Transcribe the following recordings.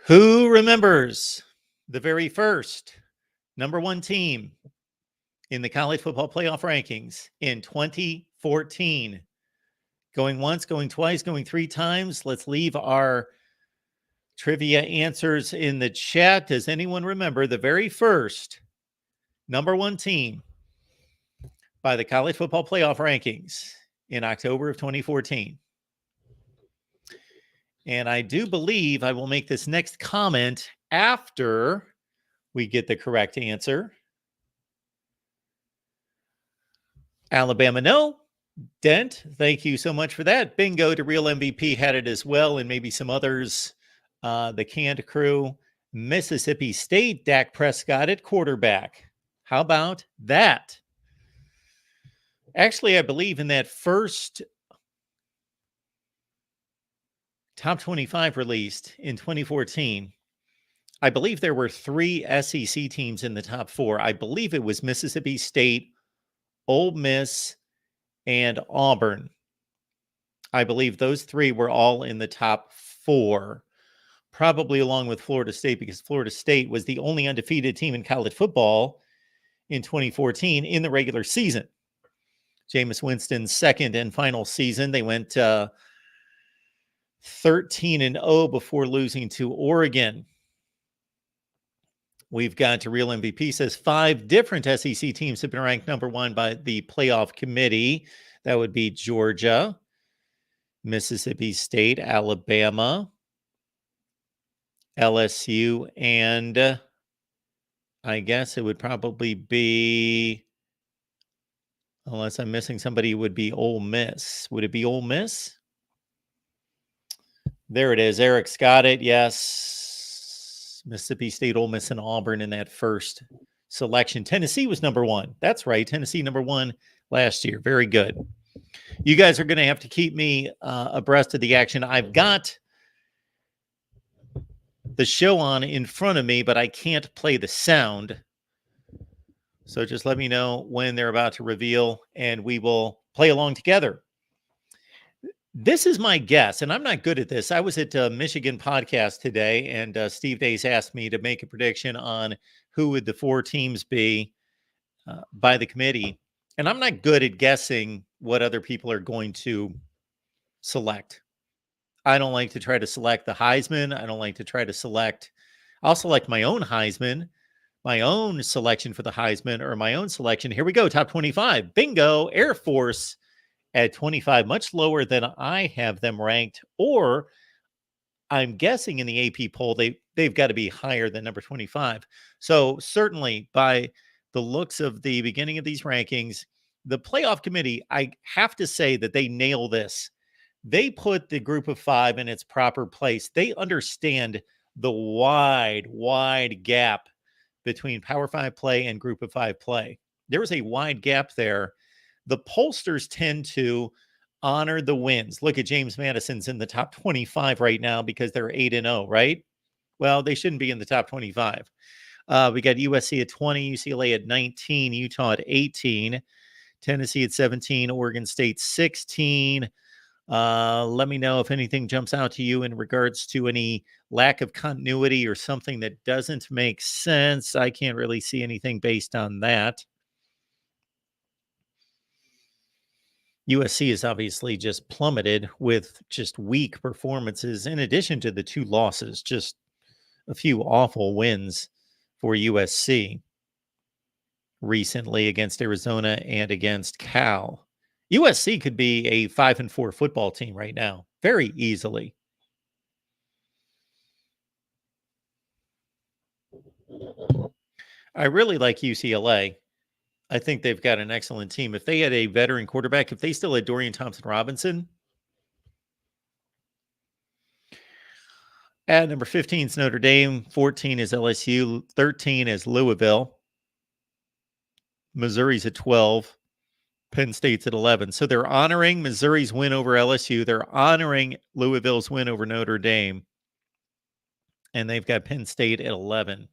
Who remembers the very first number one team in the college football playoff rankings in 2014? Going once, going twice, going three times. Let's leave our trivia answers in the chat. Does anyone remember the very first number one team by the college football playoff rankings in October of 2014? And I do believe I will make this next comment after we get the correct answer. Alabama, no. Dent, thank you so much for that. Bingo to Real MVP had it as well, and maybe some others. The Canned Crew. Mississippi State, Dak Prescott at quarterback. How about that? Actually, I believe in that first top 25 released in 2014, I believe there were three SEC teams in the top four. I believe it was Mississippi State, Ole Miss, and Auburn. I believe those three were all in the top four, probably along with Florida State, because Florida State was the only undefeated team in college football in 2014 in the regular season. Jameis Winston's second and final season, they went 13-0 before losing to Oregon. We've got to Real MVP says 5 different SEC teams have been ranked number one by the playoff committee. That would be Georgia, Mississippi State, Alabama, LSU, and I guess it would probably be, unless I'm missing somebody, would be Ole Miss. Would it be Ole Miss? There it is. Eric's got it. Yes. Mississippi State, Ole Miss, and Auburn in that first selection. Tennessee was number one. That's right. Tennessee number one last year. Very good. You guys are going to have to keep me abreast of the action. I've got the show on in front of me, but I can't play the sound. So just let me know when they're about to reveal, and we will play along together. This is my guess, and I'm not good at this. I was at Michigan podcast today, and Steve Days asked me to make a prediction on who would the 4 teams be by the committee. And I'm not good at guessing what other people are going to select. I don't like to try to select the Heisman. I don't like to try to select. I'll select my own Heisman, my own selection for the Heisman, or my own selection. Here we go. Top 25. Bingo. Air Force at 25, much lower than I have them ranked, or I'm guessing in the AP poll, they've got to be higher than number 25. So certainly by the looks of the beginning of these rankings, the playoff committee, I have to say that they nail this. They put the group of 5 in its proper place. They understand the wide gap between Power 5 play and group of 5 play. There was a wide gap there. The pollsters tend to honor the wins. Look at James Madison's in the top 25 right now because they're 8-0, right? Well, they shouldn't be in the top 25. We got USC at 20, UCLA at 19, Utah at 18, Tennessee at 17, Oregon State 16. Let me know if anything jumps out to you in regards to any lack of continuity or something that doesn't make sense. I can't really see anything based on that. USC is obviously just plummeted with just weak performances in addition to the 2 losses, just a few awful wins for USC recently against Arizona and against Cal. USC could be a 5-4 football team right now, very easily. I really like UCLA. I think they've got an excellent team. If they had a veteran quarterback, if they still had Dorian Thompson-Robinson. At number 15 is Notre Dame. 14 is LSU. 13 is Louisville. Missouri's at 12. Penn State's at 11. So they're honoring Missouri's win over LSU. They're honoring Louisville's win over Notre Dame. And they've got Penn State at 11,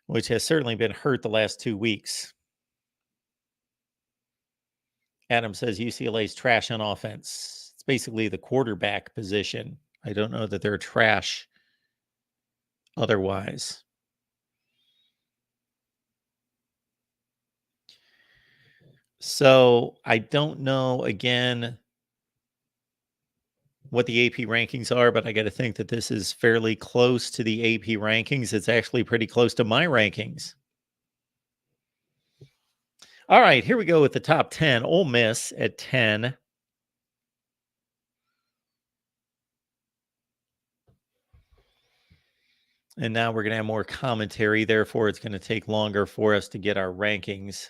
which has certainly been hurt the last 2 weeks. Adam says UCLA's trash on offense. It's basically the quarterback position. I don't know that they're trash otherwise. So I don't know again what the AP rankings are, but I got to think that this is fairly close to the AP rankings. It's actually pretty close to my rankings. All right, here we go with the top 10. Ole Miss at 10. And now we're going to have more commentary. Therefore, it's going to take longer for us to get our rankings.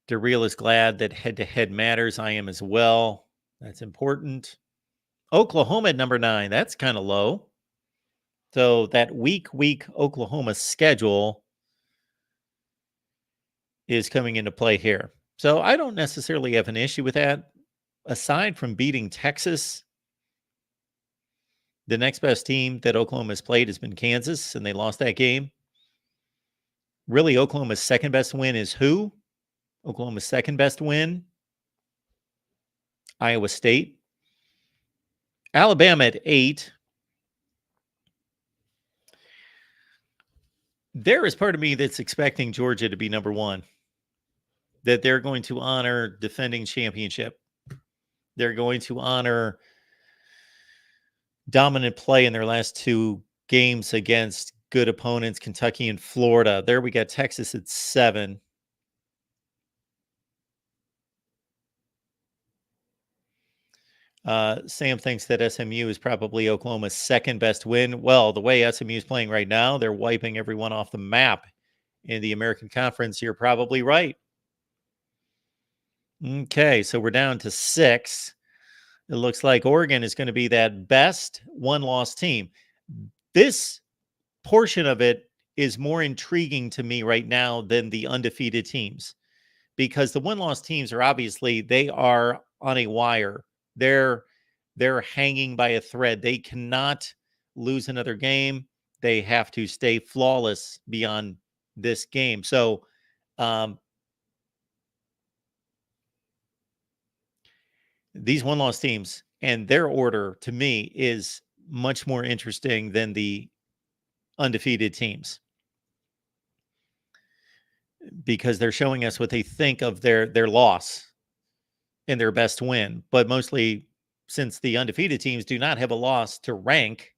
DeReal is glad that head-to-head matters. I am as well. That's important. Oklahoma at number 9. That's kind of low. So that week Oklahoma schedule is coming into play here. So I don't necessarily have an issue with that. Aside from beating Texas, the next best team that Oklahoma has played has been Kansas, and they lost that game. Really, Oklahoma's second best win is who? Oklahoma's second best win? Iowa State. Alabama at 8. There is part of me that's expecting Georgia to be number 1. That they're going to honor defending championship. They're going to honor dominant play in their last 2 games against good opponents, Kentucky and Florida. There we got Texas at 7. Sam thinks that SMU is probably Oklahoma's second best win. Well, the way SMU is playing right now, they're wiping everyone off the map in the American Conference. You're probably right. Okay, so we're down to 6. It looks like Oregon is going to be that best one-loss team. This portion of it is more intriguing to me right now than the undefeated teams, because the one-loss teams are obviously, they are on a wire. They're hanging by a thread. They cannot lose another game. They have to stay flawless beyond this game. So these one-loss teams and their order, to me, is much more interesting than the undefeated teams, because they're showing us what they think of their loss and their best win. But mostly, since the undefeated teams do not have a loss to rank,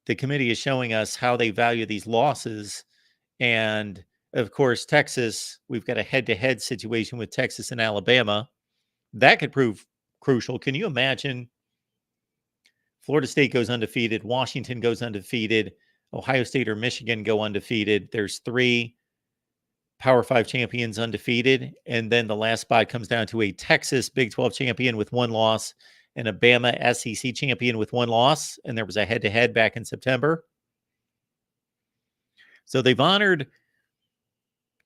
the committee is showing us how they value these losses. And of course, Texas, we've got a head-to-head situation with Texas and Alabama. That could prove crucial. Can you imagine Florida State goes undefeated, Washington goes undefeated, Ohio State or Michigan go undefeated? There's 3 Power 5 champions undefeated, and then the last spot comes down to a Texas Big 12 champion with 1 loss and a Bama SEC champion with 1 loss, and there was a head-to-head back in September. So they've honored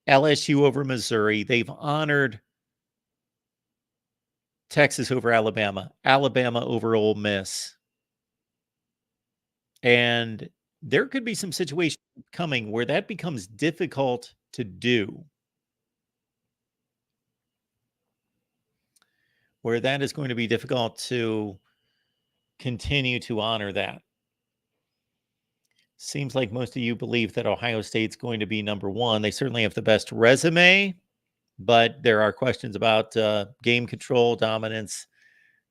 LSU over Missouri. They've honored Texas over Alabama, Alabama over Ole Miss. And there could be some situations coming where that becomes difficult to do, where that is going to be difficult to continue to honor that. Seems like most of you believe that Ohio State's going to be number 1. They certainly have the best resume, but there are questions about game control, dominance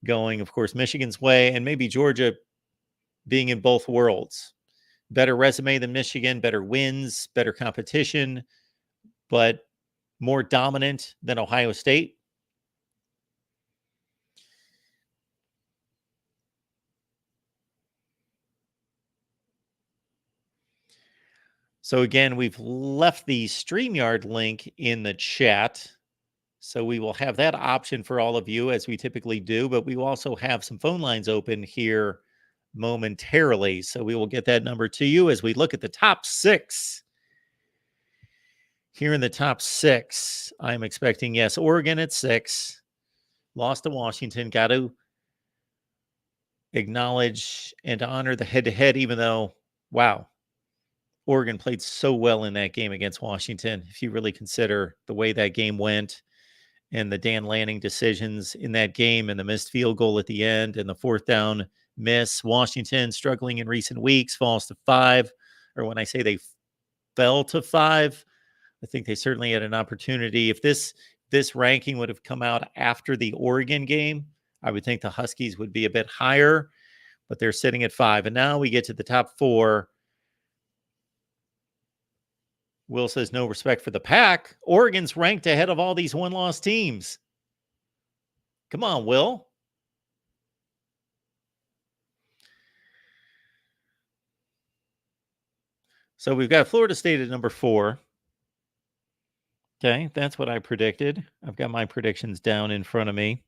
going, of course, Michigan's way, and maybe Georgia being in both worlds. Better resume than Michigan, better wins, better competition, but more dominant than Ohio State. So again, we've left the StreamYard link in the chat. So we will have that option for all of you, as we typically do, but we will also have some phone lines open here momentarily. So we will get that number to you as we look at the top 6. Here in the top 6, I'm expecting, yes, Oregon at 6. Lost to Washington. Got to acknowledge and honor the head-to-head, even though, wow, Oregon played so well in that game against Washington, if you really consider the way that game went. and the Dan Lanning decisions in that game and the missed field goal at the end and the fourth down miss. Washington struggling in recent weeks, falls to 5. Or when I say they fell to 5, I think they certainly had an opportunity. If this ranking would have come out after the Oregon game, I would think the Huskies would be a bit higher, but they're sitting at 5. And now we get to the top 4. Will says no respect for the pack. Oregon's ranked ahead of all these one-loss teams. Come on, Will. So we've got Florida State at number 4. Okay, that's what I predicted. I've got my predictions down in front of me.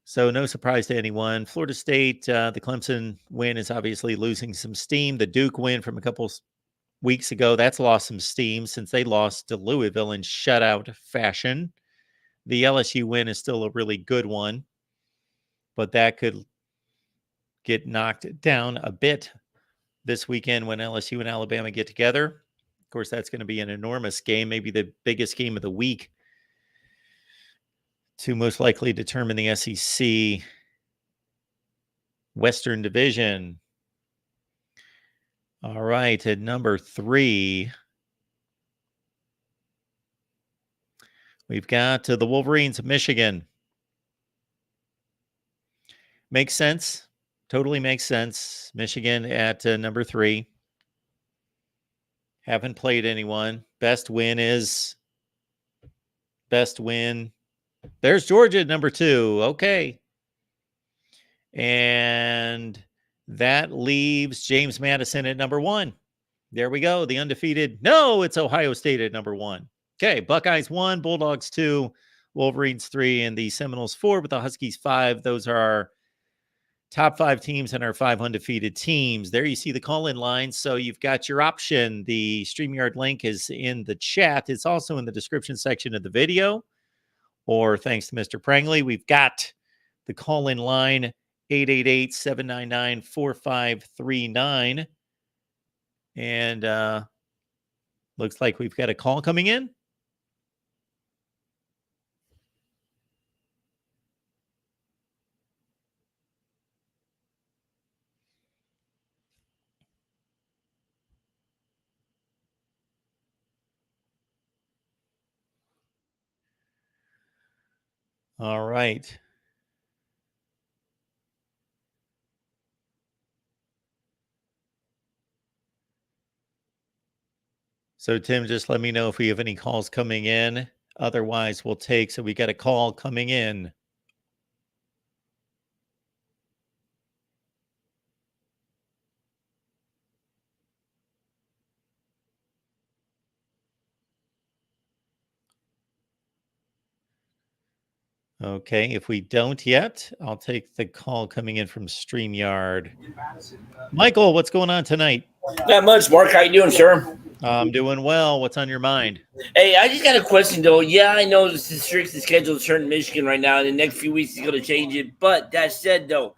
So no surprise to anyone. Florida State, the Clemson win is obviously losing some steam. The Duke win from a couple weeks ago, that's lost some steam since they lost to Louisville in shutout fashion. The LSU win is still a really good one, but that could get knocked down a bit this weekend when LSU and Alabama get together. Of course, that's going to be an enormous game, maybe the biggest game of the week to most likely determine the SEC Western Division. All right, at number 3, we've got the Wolverines of Michigan. Makes sense. Totally makes sense. Michigan at number 3. Haven't played anyone. Best win. There's Georgia at number 2. Okay. And that leaves James Madison at number 1. There we go. The undefeated. No, it's Ohio State at number 1. Okay. Buckeyes 1, Bulldogs 2, Wolverines 3, and the Seminoles 4 with the Huskies 5. Those are our top 5 teams and our 5 undefeated teams. There you see the call-in line. So you've got your option. The StreamYard link is in the chat. It's also in the description section of the video. Or thanks to Mr. Prangley, we've got the call-in line 888-799-4539. And looks like we've got a call coming in. All right. So, Tim, just let me know if we have any calls coming in. Otherwise, we'll take. So we got a call coming in. Okay, if we don't yet, I'll take the call coming in from StreamYard. Michael, what's going on tonight? Not much, Mark. How you doing, sir? I'm doing well. What's on your mind? Hey, I just got a question, though. Yeah, I know this is strictly scheduled to turn in Michigan right now. In the next few weeks, he's going to change it. But that said, though,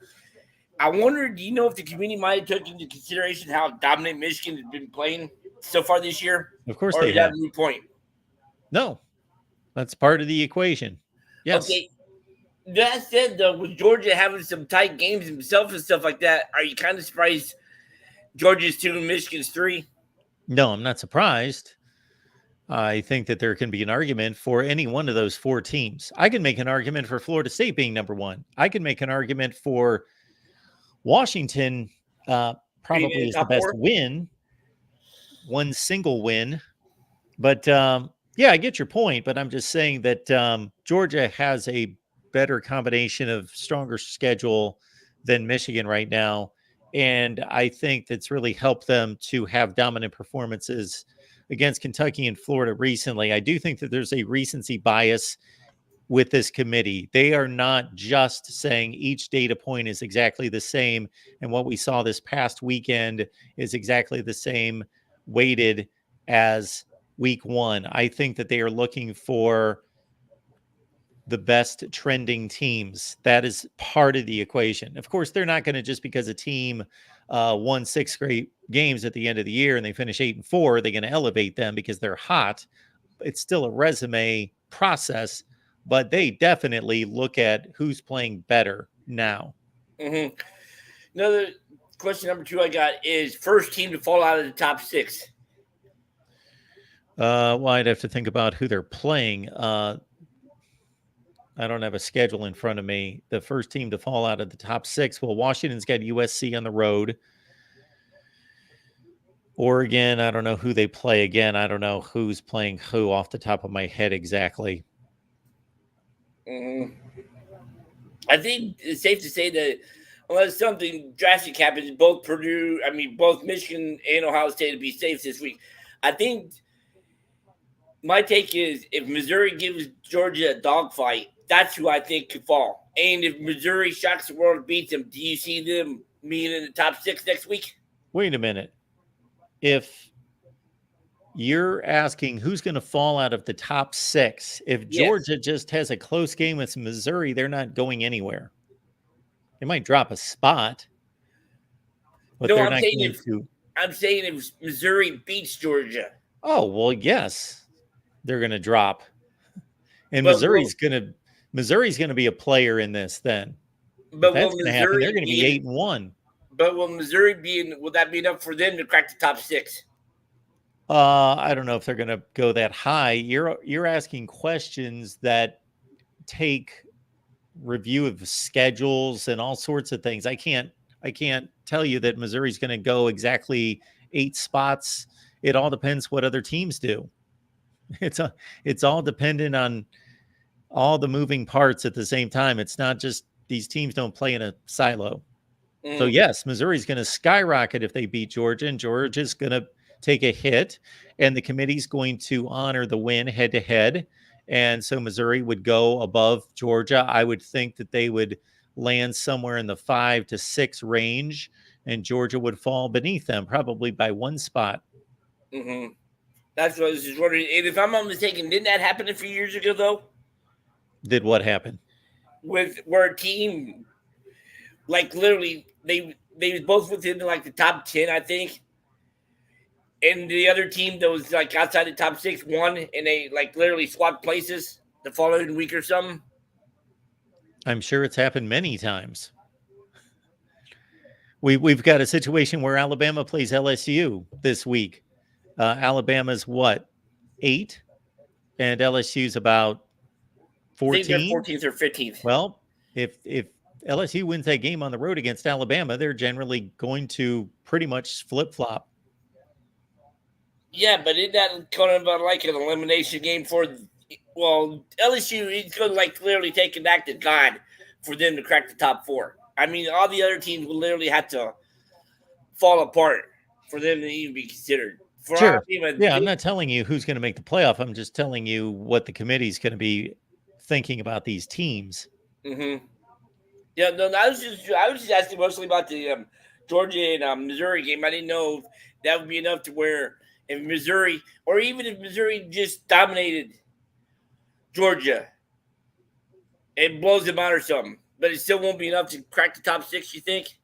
I wonder, do you know if the community might have taken into consideration how dominant Michigan has been playing so far this year? Of course or they is that have. a moot point? No, that's part of the equation. Yes. Okay. That said, though, with Georgia having some tight games himself and stuff like that, are you kind of surprised Georgia's 2 and Michigan's 3? No, I'm not surprised. I think that there can be an argument for any one of those 4 teams. I can make an argument for Florida State being number 1. I can make an argument for Washington probably is the best 4? win, one single win. But yeah, I get your point. But I'm just saying that Georgia has a better combination of stronger schedule than Michigan right now. And I think that's really helped them to have dominant performances against Kentucky and Florida recently. I do think that there's a recency bias with this committee. They are not just saying each data point is exactly the same. And what we saw this past weekend is exactly the same weighted as week 1. I think that they are looking for the best trending teams. That is part of the equation. Of course, they're not going to, just because a team won 6 great games at the end of the year and they finish 8-4, they're going to elevate them because they're hot. It's still a resume process, but they definitely look at who's playing better now. Mm-hmm. Another question, number 2 I got is first team to fall out of the top 6. Well, I'd have to think about who they're playing. I don't have a schedule in front of me. The first team to fall out of the top 6. Well, Washington's got USC on the road. Oregon, I don't know who they play again. I don't know who's playing who off the top of my head exactly. Mm-hmm. I think it's safe to say that unless something drastic happens, both Michigan and Ohio State will be safe this week. I think my take is if Missouri gives Georgia a dogfight, that's who I think could fall. And if Missouri shocks the world and beats them, do you see them being in the top 6 next week? Wait a minute. If you're asking who's going to fall out of the top 6, if Georgia just has a close game with Missouri, they're not going anywhere. They might drop a spot, but they're not going to. I'm saying if Missouri beats Georgia. Oh, well, yes, they're going to drop. And Missouri's going to be a player in this then. But that's going to happen. They're going to be 8-1. But will that be enough for them to crack the top 6? I don't know if they're going to go that high. You're asking questions that take review of schedules and all sorts of things. I can't tell you that Missouri's going to go exactly 8 spots. It all depends what other teams do. It's all dependent on all the moving parts at the same time. It's not just these teams don't play in a silo. So yes, Missouri's going to skyrocket if they beat Georgia, and Georgia's going to take a hit, and the committee's going to honor the win head to head. And so Missouri would go above Georgia. I would think that they would land somewhere in the 5 to 6 range, and Georgia would fall beneath them, probably by 1 spot. Mm-hmm. That's what I was just wondering. And if I'm not mistaken, didn't that happen a few years ago, though? Did what happen? Where a team, like literally, they was both within like the top 10, I think. And the other team that was like outside the top 6 won, and they like literally swapped places the following week or something. I'm sure it's happened many times. We've got a situation where Alabama plays LSU this week. Alabama's what, 8, and LSU's about 14. I think they're 14th or 15th. Well, if LSU wins that game on the road against Alabama, they're generally going to pretty much flip flop. Yeah, but isn't that kind of like an elimination game for? Well, LSU is going to like clearly take an act of God for them to crack the top 4. I mean, all the other teams will literally have to fall apart for them to even be considered. For sure. Yeah, I'm not telling you who's going to make the playoff. I'm just telling you what the committee's going to be thinking about these teams. Mm-hmm. Yeah, no, I was just asking mostly about the Georgia and Missouri game. I didn't know if that would be enough to where if Missouri, or even if Missouri just dominated Georgia, it blows them out or something. But it still won't be enough to crack the top 6, you think?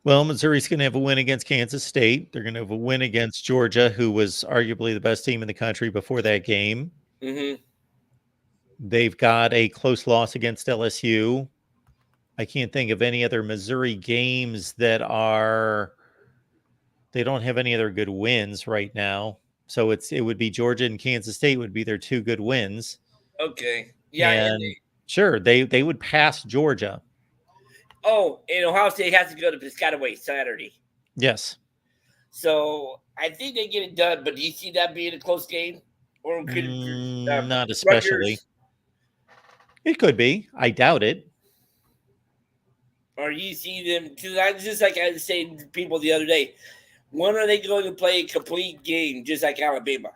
Well, Missouri's going to have a win against Kansas State. They're going to have a win against Georgia, who was arguably the best team in the country before that game. Mm-hmm. They've got a close loss against LSU. I can't think of any other Missouri games that are – they don't have any other good wins right now. So it would be Georgia and Kansas State would be their 2 good wins. Okay. Yeah. And sure, they would pass Georgia. Oh, and Ohio State has to go to Piscataway Saturday. Yes. So I think they get it done, but do you see that being a close game? Or could not especially. Rutgers, it could be. I doubt it. Or you see them, because I just like I was saying to people the other day, when are they going to play a complete game just like Alabama?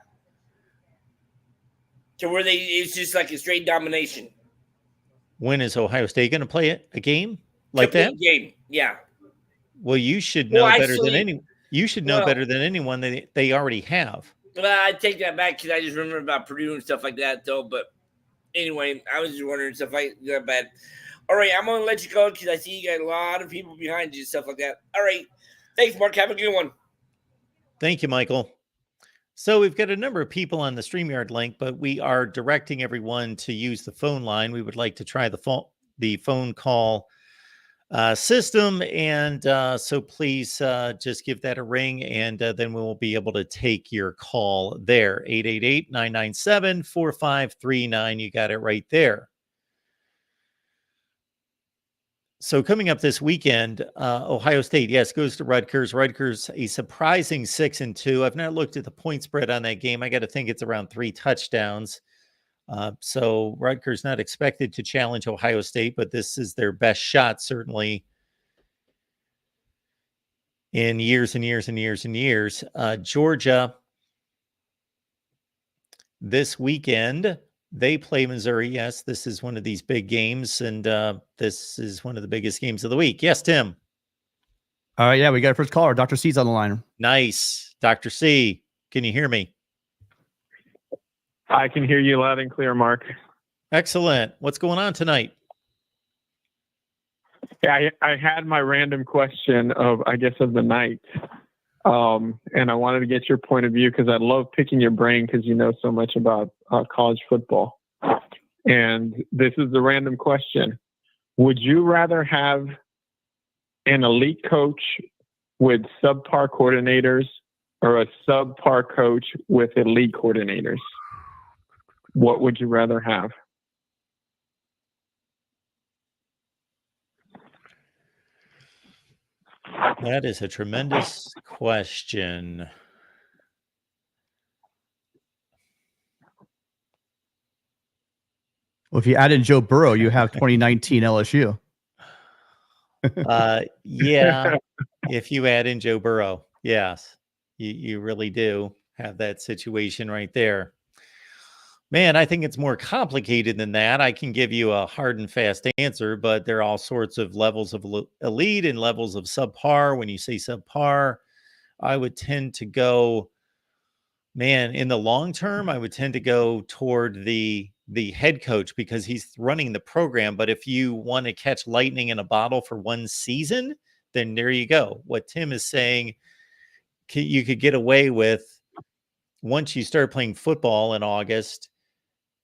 To where it's just like a straight domination. When is Ohio State going to play a game like complete that? Game, yeah. Well, you should know better than anyone. You should know better than anyone that they already have. Well, I take that back because I just remember about Purdue and stuff like that, though. But anyway, I was just wondering stuff like that. Bad. All right, I'm going to let you go because I see you got a lot of people behind you and stuff like that. All right. Thanks, Mark. Have a good one. Thank you, Michael. So we've got a number of people on the StreamYard link, but we are directing everyone to use the phone line. We would like to try the phone call system, and so please just give that a ring, and then we will be able to take your call there. 888-997-4539. You got it right there. So coming up this weekend, Ohio State, yes, goes to Rutgers. Rutgers, a surprising 6-2. I've not looked at the point spread on that game. I got to think it's around 3 touchdowns. So Rutgers not expected to challenge Ohio State, but this is their best shot, certainly, in years and years and years and years. Georgia, this weekend, they play Missouri. Yes, this is one of these big games, and this is one of the biggest games of the week. Yes, Tim. Yeah, we got our first caller. Dr. C's on the line. Nice. Dr. C, can you hear me? I can hear you loud and clear, Mark. Excellent. What's going on tonight? Yeah, I had my random question of the night. And I wanted to get your point of view because I love picking your brain because you know so much about college football. And this is the random question. Would you rather have an elite coach with subpar coordinators or a subpar coach with elite coordinators? What would you rather have? That is a tremendous question. Well, if you add in Joe Burrow, you have 2019 LSU. Yeah, if you add in Joe Burrow, yes, you really do have that situation right there. Man, I think it's more complicated than that. I can give you a hard and fast answer, but there are all sorts of levels of elite and levels of subpar. When you say subpar, I would tend to go, man, in the long term, I would tend to go toward the head coach because he's running the program. But if you want to catch lightning in a bottle for one season, then there you go. What Tim is saying, you could get away with once you start playing football in August,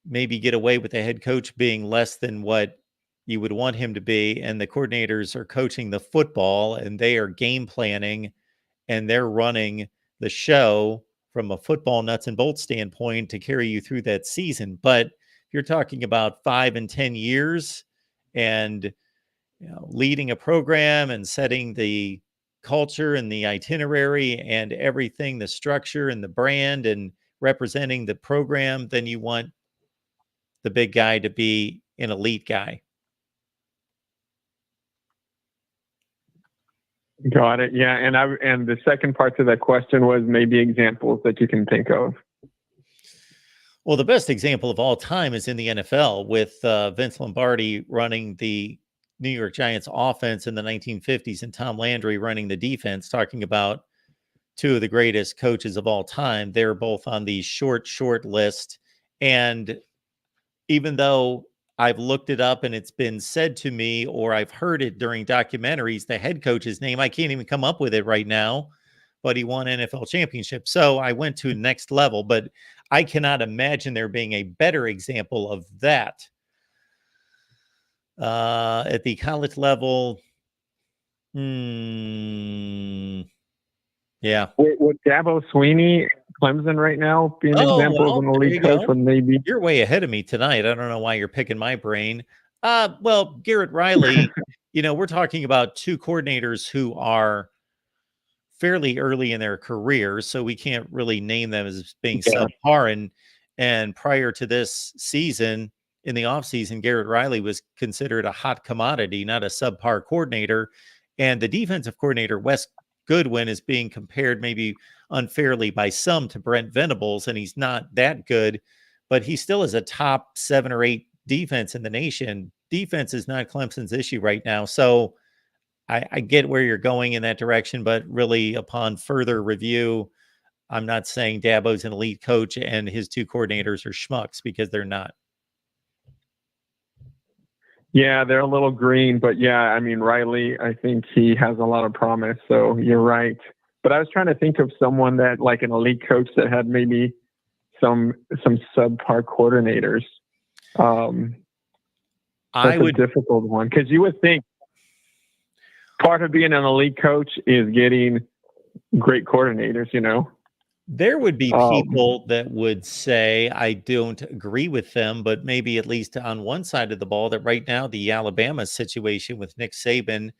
maybe get away with the head coach being less than what you would want him to be. And the coordinators are coaching the football and they are game planning and they're running the show from a football nuts and bolts standpoint to carry you through that season. But if you're talking about 5 and 10 years and leading a program and setting the culture and the itinerary and everything, the structure and the brand and representing the program, then you want the big guy to be an elite guy. Got it. Yeah, and the second part to that question was maybe examples that you can think of. Well, the best example of all time is in the NFL with Vince Lombardi running the New York Giants offense in the 1950s and Tom Landry running the defense, talking about two of the greatest coaches of all time. They're both on the short list. And even though I've looked it up and it's been said to me, or I've heard it during documentaries, the head coach's name, I can't even come up with it right now, but he won NFL championship. So I went to next level, but I cannot imagine there being a better example of that. At the college level, yeah. Would Dabo Sweeney, Clemson right now, be an example of an elite coach? When maybe you're way ahead of me tonight. I don't know why you're picking my brain. Well, Garrett Riley, we're talking about two coordinators who are fairly early in their careers, so we can't really name them as being subpar. And prior to this season, in the offseason, Garrett Riley was considered a hot commodity, not a subpar coordinator. And the defensive coordinator, Wes Goodwin, is being compared maybe unfairly by some to Brent Venables, and he's not that good, but he still is a top 7 or 8 defense in the nation. Defense is not Clemson's issue right now. So I get where you're going in that direction, but really upon further review, I'm not saying Dabo's an elite coach and his two coordinators are schmucks, because they're not. Yeah, they're a little green, but yeah, I mean, Riley, I think he has a lot of promise. So you're right. But I was trying to think of someone that, like an elite coach that had maybe some subpar coordinators. I That's would a difficult one, because you would think part of being an elite coach is getting great coordinators, you know? There would be people that would say, I don't agree with them, but maybe at least on one side of the ball, that right now the Alabama situation with Nick Saban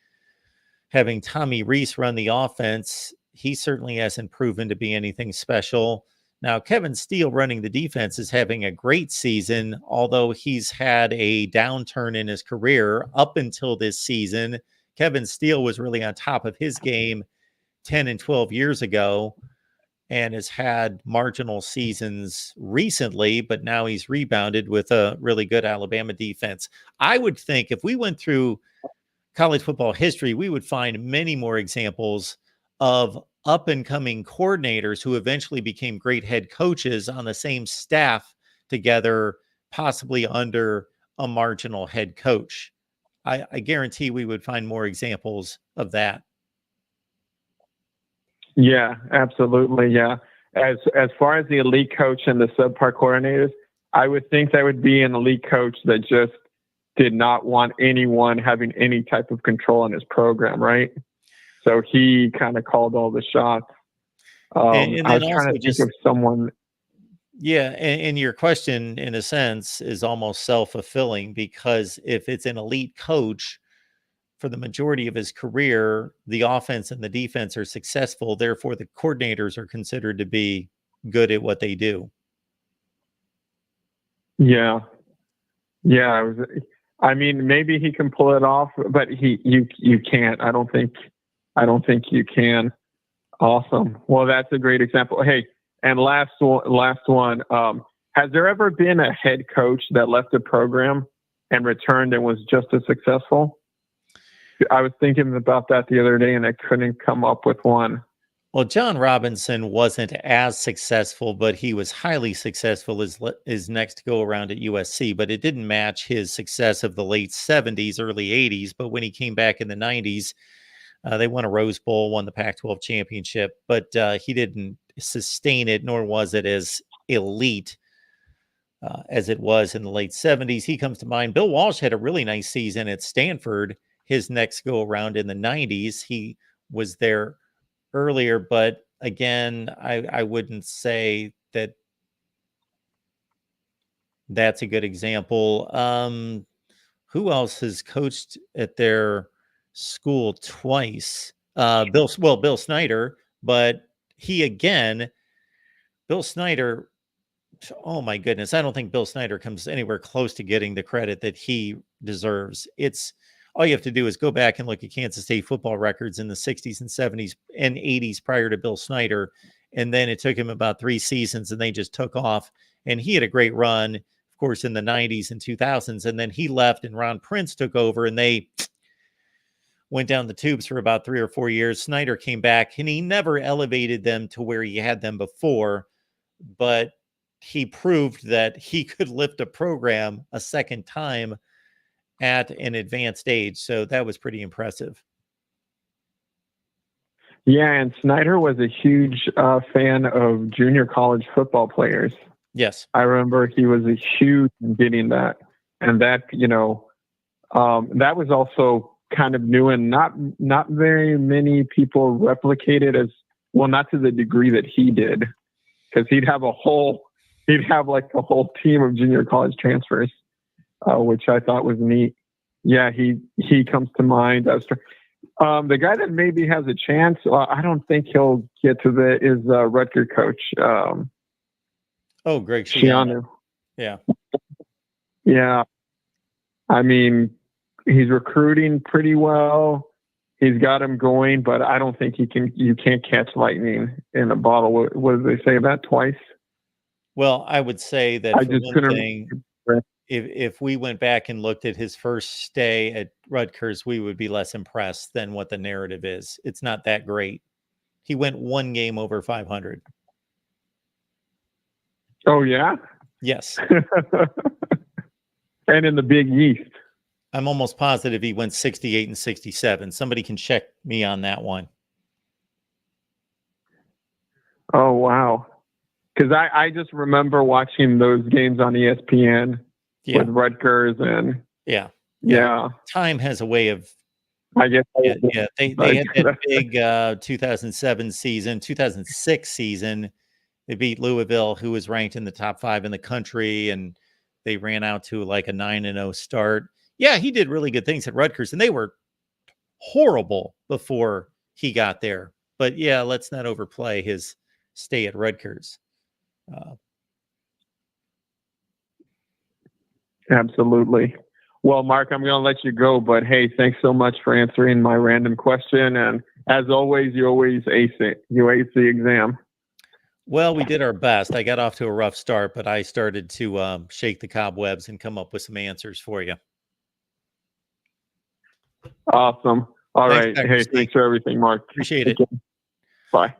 having Tommy Rees run the offense, he certainly hasn't proven to be anything special. Now, Kevin Steele running the defense is having a great season, although he's had a downturn in his career up until this season. Kevin Steele was really on top of his game 10 and 12 years ago and has had marginal seasons recently, but now he's rebounded with a really good Alabama defense. I would think if we went through college football history, we would find many more examples of up and coming coordinators who eventually became great head coaches on the same staff together, possibly under a marginal head coach. I guarantee we would find more examples of that. Yeah, absolutely. Yeah. As far as the elite coach and the subpar coordinators, I would think that would be an elite coach that just did not want anyone having any type of control on his program, right? So he kind of called all the shots. And I then was trying also to think of someone. Yeah, and your question, in a sense, is almost self-fulfilling, because if it's an elite coach for the majority of his career, the offense and the defense are successful. Therefore, the coordinators are considered to be good at what they do. Yeah. Yeah. I mean, maybe he can pull it off, but you can't. I don't think you can. Awesome. Well, that's a great example. Hey, and last one. Has there ever been a head coach that left a program and returned and was just as successful? I was thinking about that the other day, and I couldn't come up with one. Well, John Robinson wasn't as successful, but he was highly successful his next go around at USC, but it didn't match his success of the late 70s, early 80s. But when he came back in the 90s, they won a Rose Bowl, won the Pac-12 championship, but he didn't sustain it, nor was it as elite as it was in the late 70s. He comes to mind. Bill Walsh had a really nice season at Stanford his next go around in the 90s. He was there earlier, but again, I wouldn't say that that's a good example. Who else has coached at their school twice? Bill Snyder, but Bill Snyder, oh my goodness, I don't think Bill Snyder comes anywhere close to getting the credit that he deserves. It's all you have to do is go back and look at Kansas State football records in the 60s and 70s and 80s prior to Bill Snyder. And then it took him about 3 seasons and they just took off. And he had a great run, of course, in the 90s and 2000s. And then he left and Ron Prince took over and they went down the tubes for about 3 or 4 years. Snyder came back and he never elevated them to where he had them before, but he proved that he could lift a program a second time at an advanced age. So that was pretty impressive. Yeah, and Snyder was a huge fan of junior college football players. Yes. I remember he was a huge in getting that. And that, that was also kind of new and not very many people replicated as well, not to the degree that he did, because he'd have like a whole team of junior college transfers, which I thought was neat. Yeah, he comes to mind. The guy that maybe has a chance, I don't think he'll get to is Rutgers coach. Greg Schiano. Yeah. Yeah. I mean, he's recruiting pretty well. He's got him going, but I don't think you can't catch lightning in a bottle. What did they say about twice? Well, I would say that I just couldn't. If we went back and looked at his first stay at Rutgers, we would be less impressed than what the narrative is. It's not that great. He went 1 game over 500. Oh, yeah? Yes. And in the Big East. I'm almost positive he went 68 and 67. Somebody can check me on that one. Oh, wow. Because I just remember watching those games on ESPN with Rutgers and yeah. Time has a way of. I guess They had that big 2007 season, 2006 season. They beat Louisville, who was ranked in the top 5 in the country, and they ran out to like a 9-0 start. Yeah, he did really good things at Rutgers, and they were horrible before he got there. But yeah, let's not overplay his stay at Rutgers. Absolutely. Well, Mark, I'm going to let you go, but hey, thanks so much for answering my random question. And as always, you always ace it. You ace the exam. Well, we did our best. I got off to a rough start, but I started to shake the cobwebs and come up with some answers for you. Awesome. All right. Dr. Hey, C. thanks for everything, Mark. Appreciate it. Bye.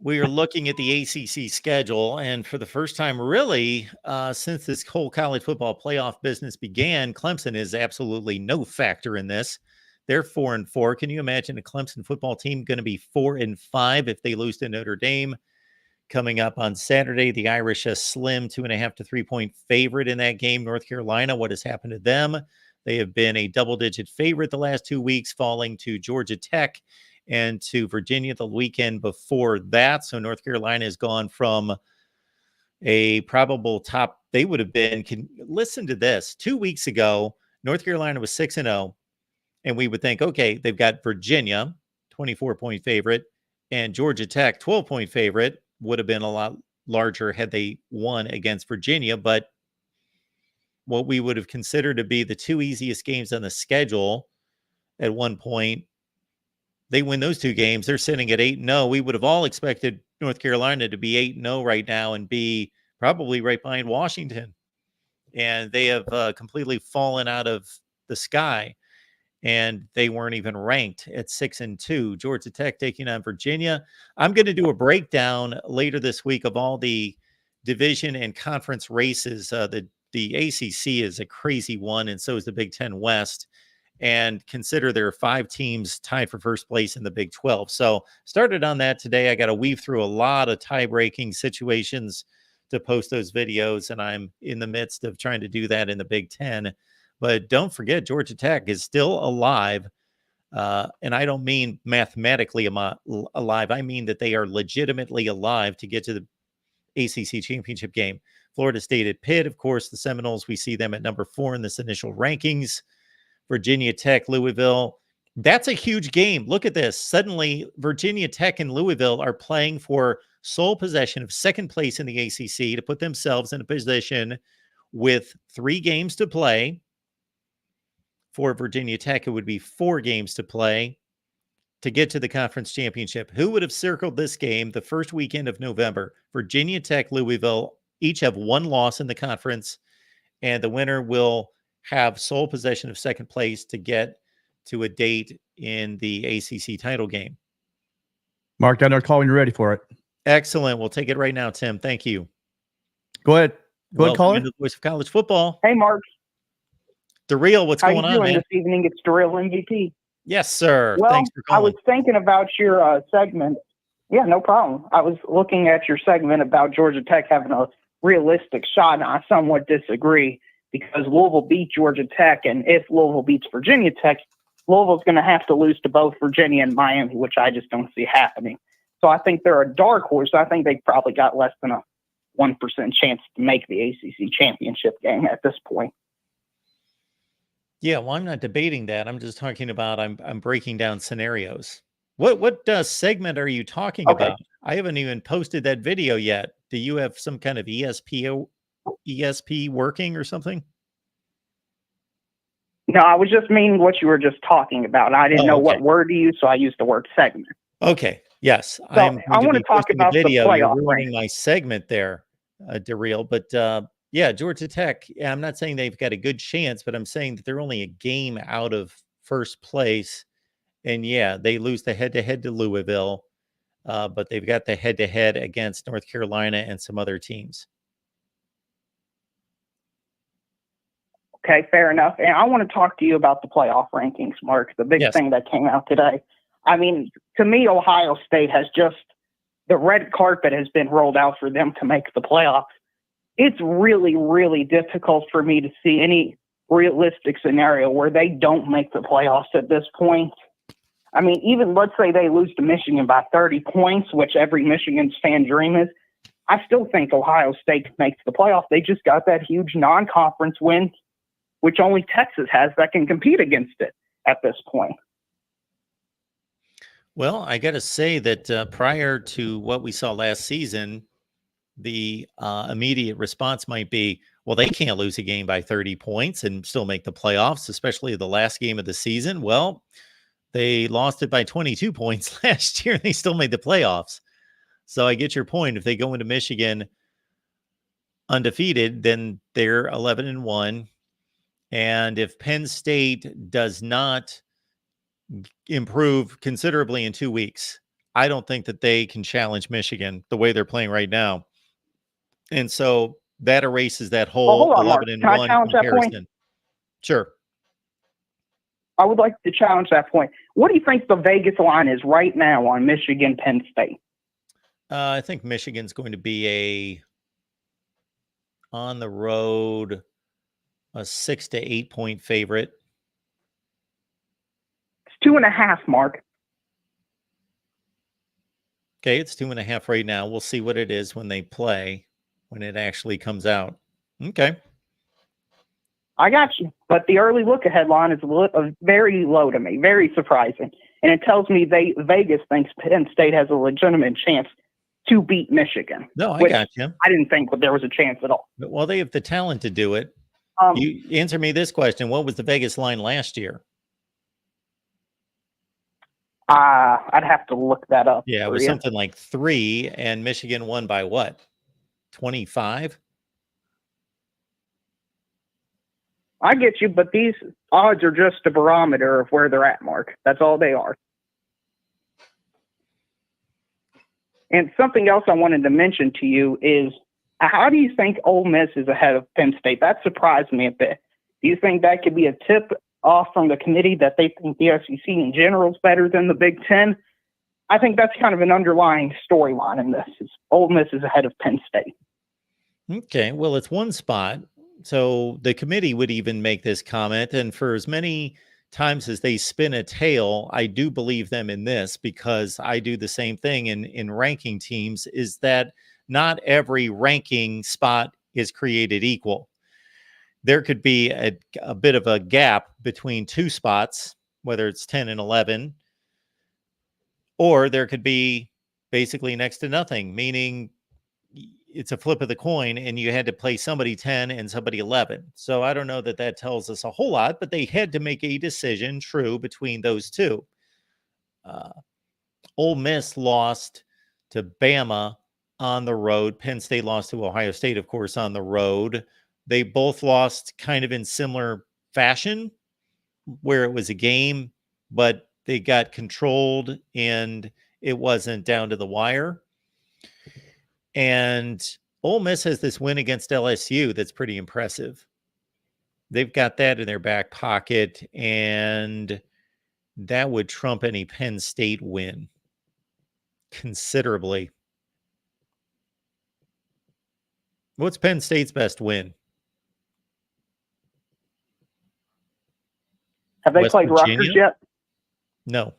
We are looking at the ACC schedule, and for the first time, really, since this whole college football playoff business began, Clemson is absolutely no factor in this. They're 4-4. Can you imagine a Clemson football team going to be 4-5 if they lose to Notre Dame? Coming up on Saturday, the Irish a slim 2.5 to 3 point favorite in that game. North Carolina, what has happened to them? They have been a double-digit favorite the last 2 weeks, falling to Georgia Tech and to Virginia the weekend before that. So North Carolina has gone from a probable top. They would have been, listen to this. 2 weeks ago, North Carolina was 6-0. And we would think, okay, they've got Virginia, 24-point favorite, and Georgia Tech, 12-point favorite. Would have been a lot larger had they won against Virginia. But what we would have considered to be the 2 easiest games on the schedule at one point, they win those 2 games. They're sitting at 8-0. We would have all expected North Carolina to be 8-0 right now and be probably right behind Washington. And they have completely fallen out of the sky. And they weren't even ranked at 6-2. Georgia Tech taking on Virginia. I'm going to do a breakdown later this week of all the division and conference races. The ACC is a crazy one, and so is the Big Ten West. And consider there are 5 teams tied for first place in the Big 12. So started on that today. I got to weave through a lot of tie-breaking situations to post those videos, and I'm in the midst of trying to do that in the Big Ten. But don't forget, Georgia Tech is still alive. And I don't mean mathematically alive. I mean that they are legitimately alive to get to the ACC championship game. Florida State at Pitt, of course, the Seminoles, we see them at number 4 in this initial rankings. Virginia Tech, Louisville. That's a huge game. Look at this. Suddenly, Virginia Tech and Louisville are playing for sole possession of second place in the ACC to put themselves in a position with 3 games to play. For Virginia Tech, it would be 4 games to play to get to the conference championship. Who would have circled this game the first weekend of November? Virginia Tech, Louisville, each have 1 loss in the conference, and the winner will have sole possession of second place to get to a date in the ACC title game. Mark, down there, call when you're ready for it. Excellent. We'll take it right now, Tim. Thank you. Go ahead. Go ahead, caller. Welcome to the voice of college football. Hey, Mark. Darrell, what's going on, man? How you doing this evening? It's Darrell MVP. Yes, sir. Well, thanks for calling. I was thinking about your segment. Yeah, no problem. I was looking at your segment about Georgia Tech having a realistic shot, and I somewhat disagree because Louisville beat Georgia Tech, and if Louisville beats Virginia Tech, Louisville's going to have to lose to both Virginia and Miami, which I just don't see happening. So I think they're a dark horse. I think they probably got less than a 1% chance to make the ACC championship game at this point. Yeah, well, I'm not debating that. I'm just talking about I'm breaking down scenarios. What segment are you talking about? I haven't even posted that video yet. Do you have some kind of ESP working or something? No, I was just meaning what you were just talking about. I didn't know what word to use, so I used the word segment. Okay. Yes. So I want to talk about the video. playoff. You're ruining my segment there, Darrell. But yeah, Georgia Tech, I'm not saying they've got a good chance, but I'm saying that they're only a game out of first place. And yeah, they lose the head-to-head to Louisville, but they've got the head-to-head against North Carolina and some other teams. Okay, fair enough. And I want to talk to you about the playoff rankings, Mark, the big thing that came out today. I mean, to me, Ohio State has just the red carpet has been rolled out for them to make the playoffs. It's really, really difficult for me to see any realistic scenario where they don't make the playoffs at this point. I mean, even let's say they lose to Michigan by 30 points, which every Michigan's fan dream is, I still think Ohio State makes the playoffs. They just got that huge non-conference win, which only Texas has that can compete against it at this point. Well, I got to say that prior to what we saw last season, the immediate response might be, well, they can't lose a game by 30 points and still make the playoffs, especially the last game of the season. Well, they lost it by 22 points last year and they still made the playoffs. So I get your point. If they go into Michigan undefeated, then they're 11-1. And if Penn State does not improve considerably in 2 weeks, I don't think that they can challenge Michigan the way they're playing right now. And so that erases that whole 11-1 comparison. Sure. I would like to challenge that point. What do you think the Vegas line is right now on Michigan, Penn State? I think Michigan's going to be on the road, a 6 to 8 point favorite. It's 2.5, Mark. Okay, it's 2.5 right now. We'll see what it is when they play, when it actually comes out. Okay. I got you. But the early look-ahead line is very low to me, very surprising. And it tells me Vegas thinks Penn State has a legitimate chance to beat Michigan. No, I got you. I didn't think there was a chance at all. Well, they have the talent to do it. You answer me this question. What was the Vegas line last year? I'd have to look that up. Yeah, it was something like 3, and Michigan won by what? 25? I get you, but these odds are just a barometer of where they're at, Mark. That's all they are. And something else I wanted to mention to you is, how do you think Ole Miss is ahead of Penn State? That surprised me a bit. Do you think that could be a tip off from the committee that they think the SEC in general is better than the Big Ten? I think that's kind of an underlying storyline in this. Is Ole Miss is ahead of Penn State. Okay, well, it's one spot. So the committee would even make this comment. And for as many times as they spin a tale, I do believe them in this, because I do the same thing in ranking teams, is that not every ranking spot is created equal. There could be a bit of a gap between two spots, whether it's 10 and 11, or there could be basically next to nothing, meaning it's a flip of the coin and you had to play somebody 10 and somebody 11. So I don't know that that tells us a whole lot, but they had to make a decision, true, between those two. Ole Miss lost to Bama on the road. Penn State lost to Ohio State, of course, on the road. They both lost kind of in similar fashion, where it was a game, but they got controlled and it wasn't down to the wire. And Ole Miss has this win against LSU that's pretty impressive. They've got that in their back pocket, and that would trump any Penn State win considerably. What's Penn State's best win? Have they West played Virginia? Rutgers yet? No.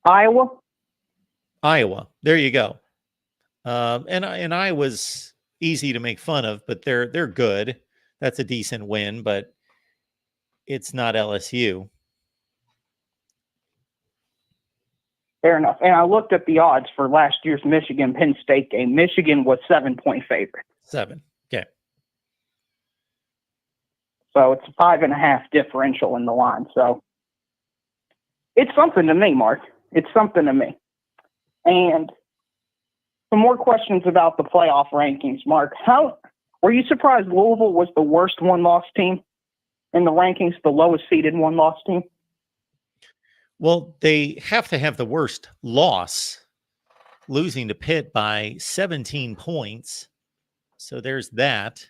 Iowa? Iowa. There you go. And Iowa's easy to make fun of, but they're good. That's a decent win, but it's not LSU. Fair enough. And I looked at the odds for last year's Michigan-Penn State game. Michigan was 7-point favorite. 7. Okay. So it's a 5.5 differential in the line. So it's something to me, Mark. It's something to me. And some more questions about the playoff rankings, Mark. How were you surprised Louisville was the worst one-loss team in the rankings, the lowest seeded one-loss team? Well, they have to have the worst loss, losing to Pitt by 17 points. So there's that.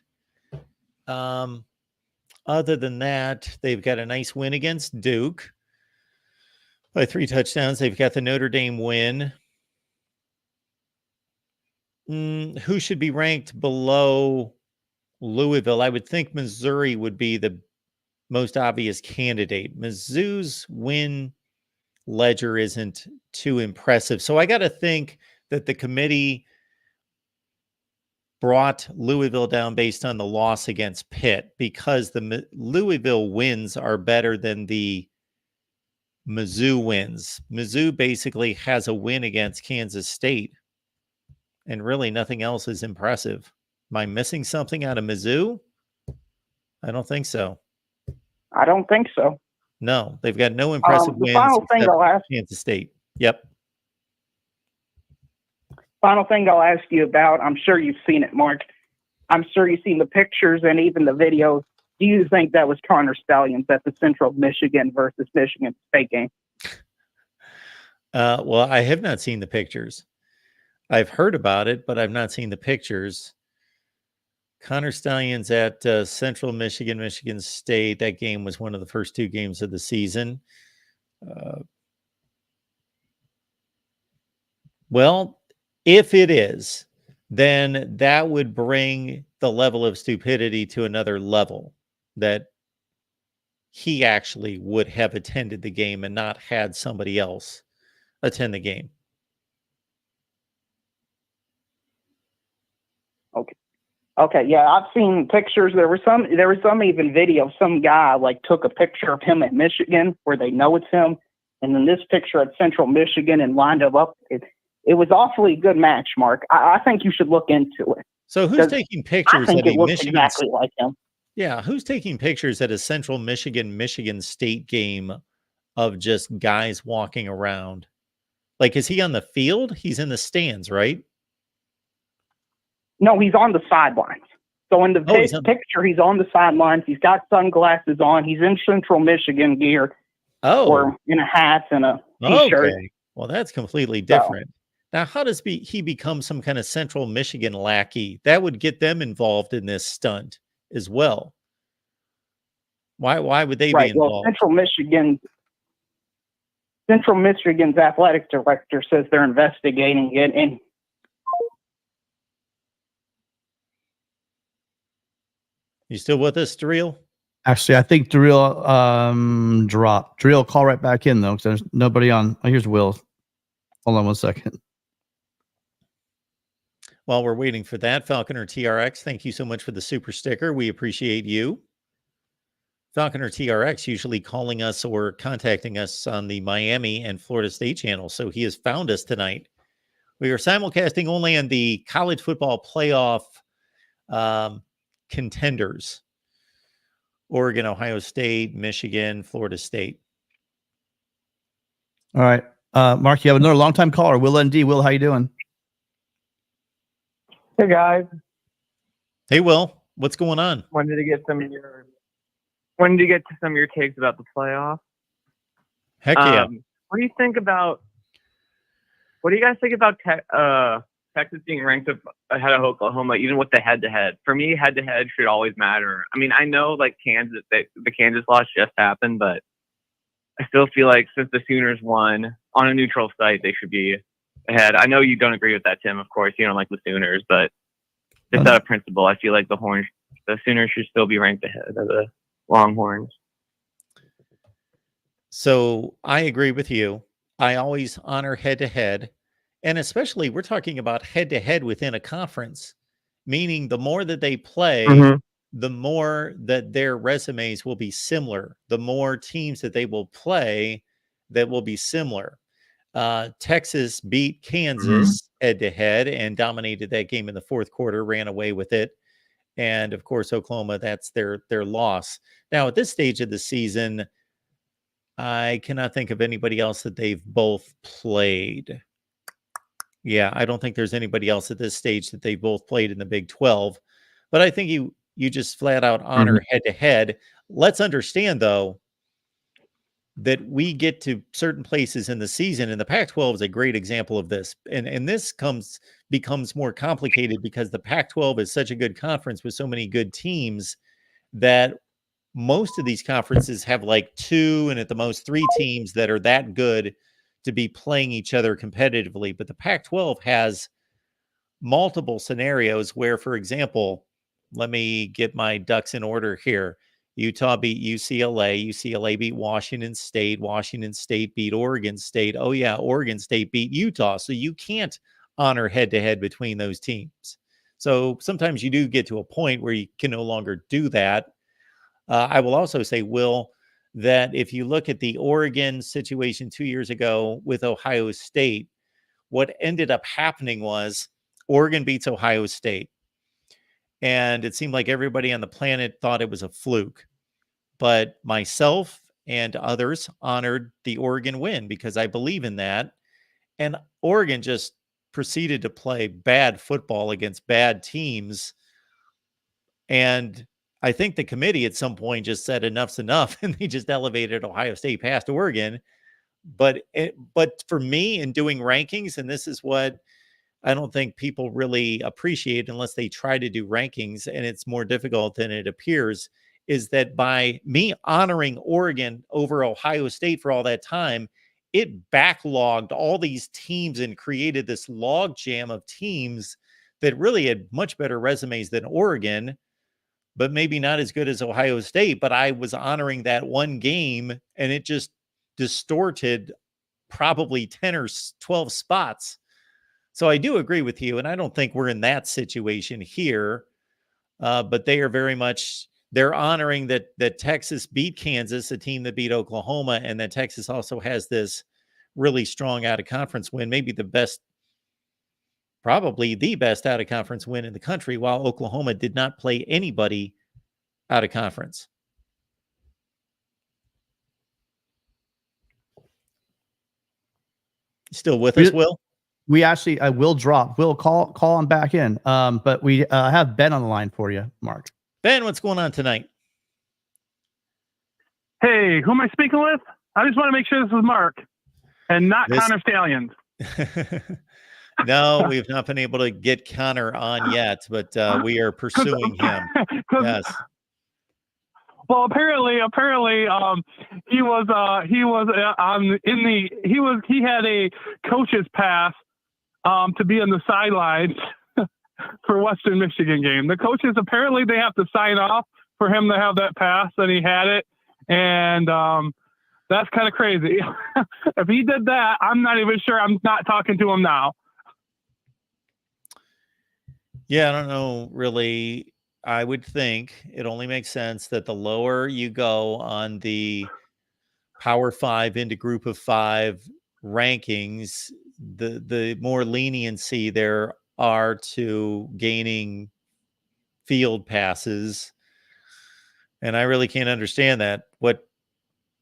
Other than that, they've got a nice win against Duke by 3 touchdowns. They've got the Notre Dame win. Who should be ranked below Louisville? I would think Missouri would be the most obvious candidate. Mizzou's win ledger isn't too impressive. So I got to think that the committee brought Louisville down based on the loss against Pitt, because the Louisville wins are better than the Mizzou wins. Mizzou basically has a win against Kansas State, and really nothing else is impressive. Am I missing something out of Mizzou? I don't think so. I don't think so. No, they've got no impressive The wins final thing except I'll ask. Kansas State. Yep. Final thing I'll ask you about. I'm sure you've seen it, Mark. I'm sure you've seen the pictures and even the videos. Do you think that was Connor Stallions at the Central Michigan versus Michigan State game? Well, I have not seen the pictures. I've heard about it, but I've not seen the pictures. Connor Stallions at Central Michigan, Michigan State. That game was one of the first two games of the season. Well, if it is, then that would bring the level of stupidity to another level, that he actually would have attended the game and not had somebody else attend the game. Okay, yeah, I've seen pictures. There was some even video. Some guy like took a picture of him at Michigan where they know it's him, and then this picture at Central Michigan and lined him up. It was awfully good match, Mark. I think you should look into it. So who's taking pictures I think at it a looks Michigan? exactly like him. Yeah, who's taking pictures at a Central Michigan, Michigan State game of just guys walking around? Like, is he on the field? He's in the stands, right? No, he's on the sidelines. So in the picture, he's on the sidelines. He's got sunglasses on. He's in Central Michigan gear. Or in a hat and a t-shirt. Okay. Well, that's completely different. Now, how does he become some kind of Central Michigan lackey? That would get them involved in this stunt as well. Why would they be involved? Well, Central Michigan's athletic director says they're investigating it. And you still with us, Darrell? Actually, I think Darrell dropped. Darrell, call right back in, though, because there's nobody on. Oh, here's Will. Hold on one second. While we're waiting for that, Falconer TRX, thank you so much for the super sticker. We appreciate you. Falconer TRX usually calling us or contacting us on the Miami and Florida State channel, so he has found us tonight. We are simulcasting only on the college football playoff contenders: Oregon, Ohio State, Michigan, Florida State. All right. Mark, you have another longtime caller, Will ND. Will, how you doing? Hey, guys. Hey, Will. What's going on? Wanted to get some of your takes about the playoff. Heck yeah. What do you guys think about Texas being ranked up ahead of Oklahoma, even with the head-to-head? For me, head-to-head should always matter. I mean, I know like the Kansas loss just happened, but I still feel like since the Sooners won on a neutral site, they should be ahead. I know you don't agree with that, Tim. Of course, you don't like the Sooners, but just out of principle, I feel like the Sooners should still be ranked ahead of the Longhorns. So I agree with you. I always honor head-to-head. And especially, we're talking about head-to-head within a conference, meaning the more that they play, the more that their resumes will be similar. The more teams that they will play that will be similar. Texas beat Kansas head-to-head and dominated that game in the fourth quarter, ran away with it. And, of course, Oklahoma, that's their loss. Now, at this stage of the season, I cannot think of anybody else that they've both played. Yeah, I don't think there's anybody else at this stage that they've both played in the Big 12. But I think you just flat out honor head-to-head. Let's understand, though, that we get to certain places in the season, and the Pac-12 is a great example of this. And this becomes more complicated because the Pac-12 is such a good conference with so many good teams that most of these conferences have like 2 and at the most 3 teams that are that good to be playing each other competitively. But the Pac-12 has multiple scenarios where, for example, let me get my ducks in order here. Utah beat UCLA. UCLA beat Washington State. Washington State beat Oregon State. Oh, yeah, Oregon State beat Utah. So you can't honor head-to-head between those teams. So sometimes you do get to a point where you can no longer do that. I will also say, Will, that if you look at the Oregon situation 2 years ago with Ohio State, what ended up happening was Oregon beats Ohio State. And it seemed like everybody on the planet thought it was a fluke. But myself and others honored the Oregon win because I believe in that. And Oregon just proceeded to play bad football against bad teams. And I think the committee at some point just said enough's enough, and they just elevated Ohio State past Oregon. But for me, in doing rankings, and this is what I don't think people really appreciate unless they try to do rankings, and it's more difficult than it appears, is that by me honoring Oregon over Ohio State for all that time, it backlogged all these teams and created this log jam of teams that really had much better resumes than Oregon, but maybe not as good as Ohio State. But I was honoring that one game, and it just distorted probably 10 or 12 spots. So I do agree with you, and I don't think we're in that situation here. But they are very much, they're honoring that Texas beat Kansas, a team that beat Oklahoma, and that Texas also has this really strong out-of-conference win, maybe the best, probably the best out-of-conference win in the country, while Oklahoma did not play anybody out of conference. Still with us, Will? We actually, I will drop. Will, call him back in. But we have Ben on the line for you, Mark. Ben, what's going on tonight? Hey, who am I speaking with? I just want to make sure this is Mark and not This- Connor Stallions. No, we've not been able to get Connor on yet, but we are pursuing him. Yes. Well, apparently, he had a coach's pass to be on the sidelines for Western Michigan game. The coaches, apparently they have to sign off for him to have that pass, and he had it. And that's kind of crazy. If he did that, I'm not even sure I'm not talking to him now. Yeah, I don't know really. I would think it only makes sense that the lower you go on the Power 5 into Group of 5 rankings, the more leniency there are to gaining field passes. And I really can't understand that.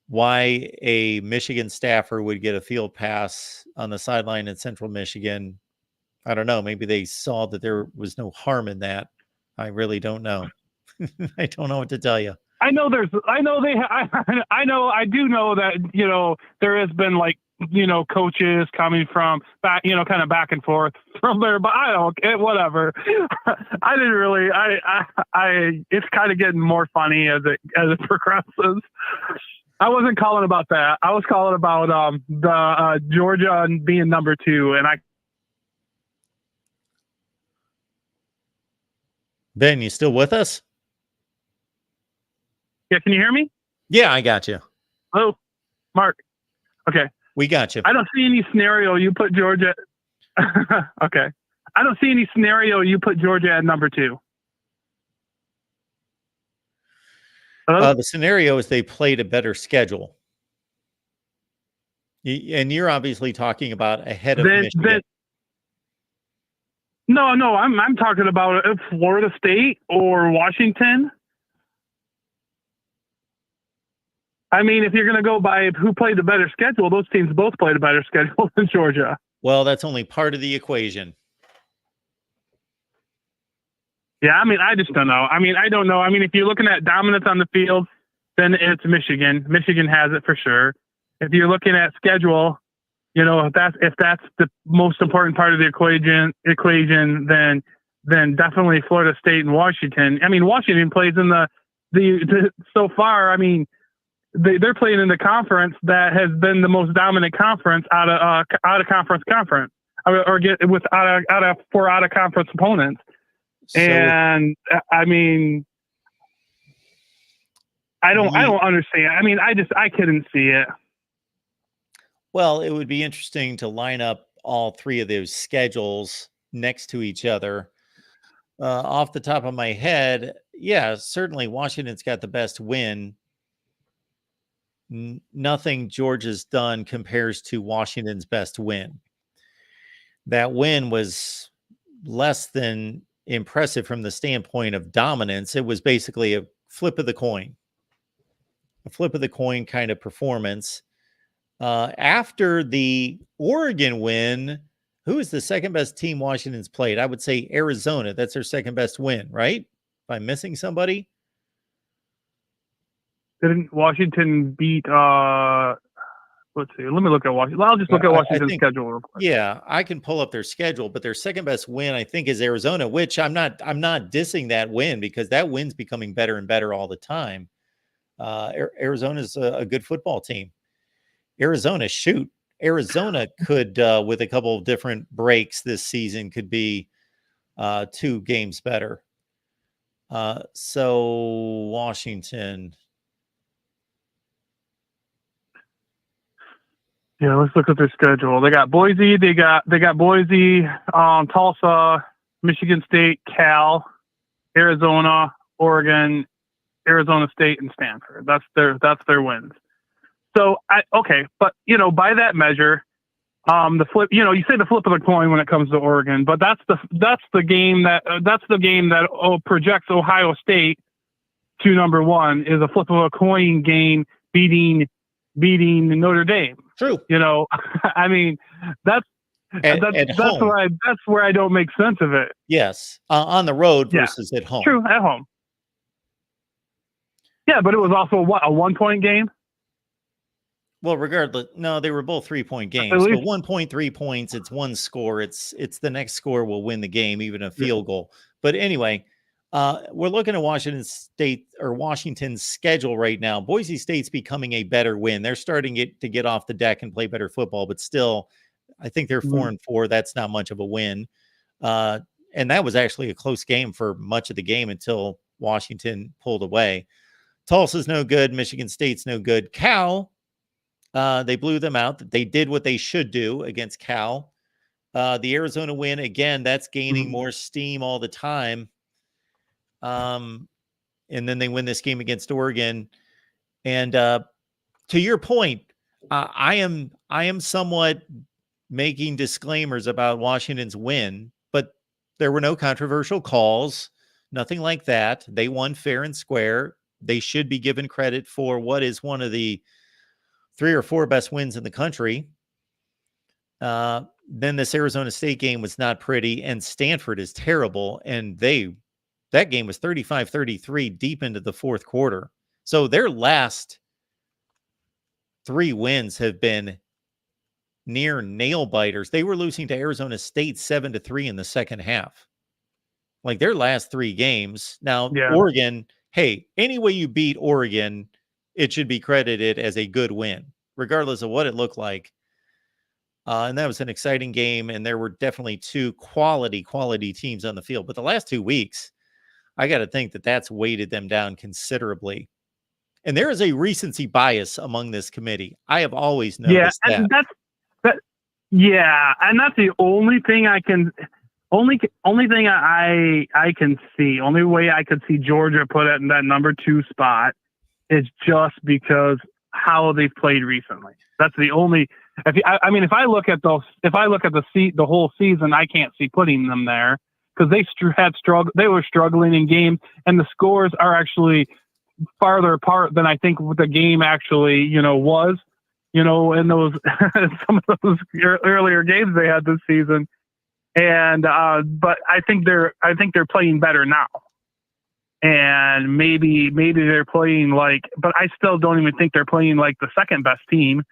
Why a Michigan staffer would get a field pass on the sideline in Central Michigan. I don't know. Maybe they saw that there was no harm in that. I really don't know. I don't know what to tell you. I do know that, there has been coaches coming from back, kind of back and forth from there, but whatever. I didn't really, it's kind of getting more funny as it progresses. I wasn't calling about that. I was calling about the Georgia being number 2, and Ben, you still with us? Yeah, can you hear me? Yeah, I got you. Hello, Mark. Okay. We got you. I don't see any scenario you put Georgia. Okay. I don't see any scenario you put Georgia at number 2. The scenario is they played a better schedule. And you're obviously talking about ahead of Michigan. No, I'm talking about Florida State or Washington. I mean, if you're going to go by who played the better schedule, those teams both played a better schedule than Georgia. Well, that's only part of the equation. Yeah, I mean, I just don't know. I mean, I don't know. I mean, if you're looking at dominance on the field, then it's Michigan. Michigan has it for sure. If you're looking at schedule, if that's the most important part of the equation, then definitely Florida State and Washington. I mean, Washington plays in the so far. I mean, they're playing in the conference that has been the most dominant conference out of conference. or get with out of conference opponents. So And I mean, I don't understand. I mean, I couldn't see it. well, it would be interesting to line up all three of those schedules next to each other. Off the top of my head, yeah, certainly Washington's got the best win. Nothing Georgia's done compares to Washington's best win. That win was less than impressive from the standpoint of dominance. It was basically a flip of the coin kind of performance. After the Oregon win, who is the second best team Washington's played? I would say Arizona. That's their second best win, right? If I'm missing somebody. Didn't Washington beat? Let's see. Let me look at Washington. I'll just look at Washington's schedule real quick. Yeah, I can pull up their schedule, but their second best win, I think, is Arizona. Which I'm not dissing that win, because that win's becoming better and better all the time. Arizona's a good football team. Arizona could, with a couple of different breaks this season, could be 2 games better. So Washington. Yeah, let's look at their schedule. They got Boise. They got Boise, Tulsa, Michigan State, Cal, Arizona, Oregon, Arizona State, and Stanford. That's their wins. So but by that measure, the flip. You say the flip of the coin when it comes to Oregon, but that's the game that projects Ohio State to number 1, is a flip of a coin game beating Notre Dame. True. I mean, that's where I don't make sense of it. Yes, on the road versus at home. True, at home. Yeah, but it was also a 1-point game. Well, regardless, no, they were both 3-point games. But 1.3 points, it's one score. It's the next score will win the game, even a field goal. But anyway, we're looking at Washington's schedule right now. Boise State's becoming a better win. They're starting to get off the deck and play better football, but still, I think they're 4-4. That's not much of a win. And that was actually a close game for much of the game until Washington pulled away. Tulsa's no good. Michigan State's no good. Cal, they blew them out. They did what they should do against Cal. The Arizona win, again, that's gaining more steam all the time. And then they win this game against Oregon. And to your point, I am somewhat making disclaimers about Washington's win, but there were no controversial calls, nothing like that. They won fair and square. They should be given credit for what is one of the 3 or 4 best wins in the country. Then this Arizona State game was not pretty, and Stanford is terrible. And that game was 35-33 deep into the fourth quarter. So their last 3 wins have been near nail biters. They were losing to Arizona State 7-3 in the second half. Like their last 3 games. Now, Oregon, hey, any way you beat Oregon, it should be credited as a good win, regardless of what it looked like. And that was an exciting game, and there were definitely 2 quality teams on the field. But the last 2 weeks, I got to think that that's weighted them down considerably. And there is a recency bias among this committee. I have always noticed that. And that's the only thing I can see. Only way I could see Georgia put it in that number 2 spot is just because how they've played recently. That's the only. If I look at the whole season, I can't see putting them there because they were struggling in games, and the scores are actually farther apart than I think the game actually was. In those some of those earlier games they had this season, and but I think they're playing better now. And maybe they're playing but I still don't even think they're playing like the second best team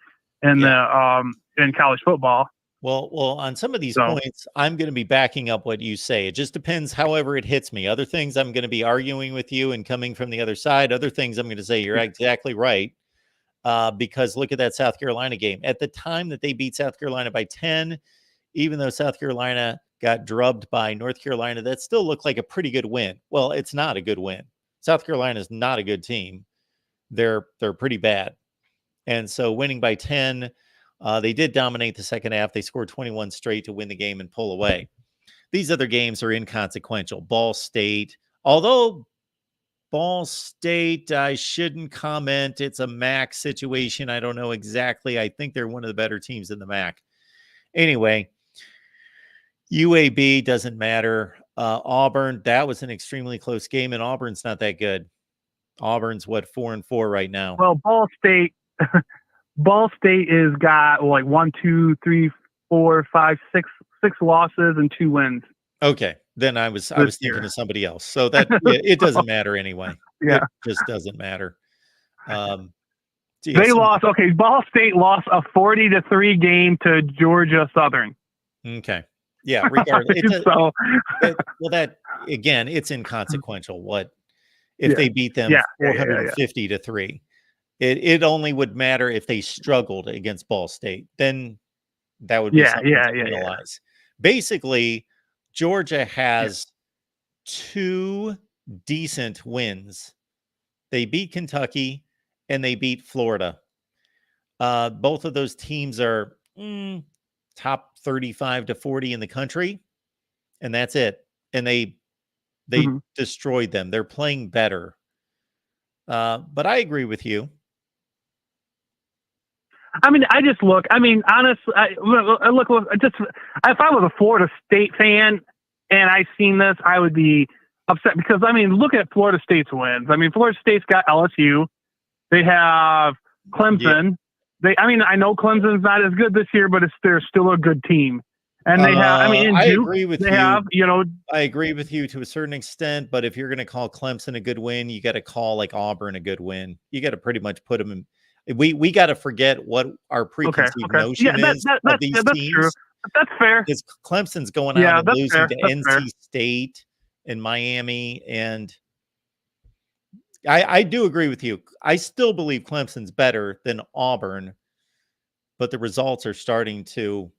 in in college football. Well, on some of these points, I'm going to be backing up what you say. It just depends however it hits me. Other things I'm going to be arguing with you and coming from the other side. Other things I'm going to say you're exactly right. Because look at that South Carolina game. At the time that they beat South Carolina by 10, even though South Carolina got drubbed by North Carolina, that still looked like a pretty good win. Well, it's not a good win. South Carolina is not a good team. They're pretty bad. And so winning by 10, they did dominate the second half. They scored 21 straight to win the game and pull away. These other games are inconsequential. Ball State, although Ball State, I shouldn't comment. It's a MAC situation. I don't know exactly. I think they're one of the better teams in the MAC. Anyway, UAB doesn't matter. Auburn, that was an extremely close game, and Auburn's not that good. Auburn's 4-4 right now. Well, Ball State is got like 1, 2, 3, 4, 5, 6 losses and 2 wins. Okay, then I was thinking of somebody else. So that it doesn't matter anyway. Yeah, it just doesn't matter. They lost. Okay, Ball State lost a 40-3 game to Georgia Southern. Okay, yeah. Regardless, that again, it's inconsequential. What if they beat them 450-3? It only would matter if they struggled against Ball State. Then that would be something to penalize. Basically, Georgia has 2 decent wins. They beat Kentucky and they beat Florida. Both of those teams are top 35 to 40 in the country, and that's it. And they destroyed them. They're playing better. But I agree with you. I mean, honestly, if I was a Florida State fan and I seen this, I would be upset because, look at Florida State's wins. Florida State's got LSU. They have Clemson. Yeah. I know Clemson's not as good this year, but they're still a good team. And they have, I agree with you. I agree with you to a certain extent, but if you're going to call Clemson a good win, you got to call like Auburn a good win. You got to pretty much put them in. We got to forget what our preconceived notion is of these teams. True. That's fair. Because Clemson's going out and losing to NC State and Miami, and I do agree with you. I still believe Clemson's better than Auburn, but the results are starting to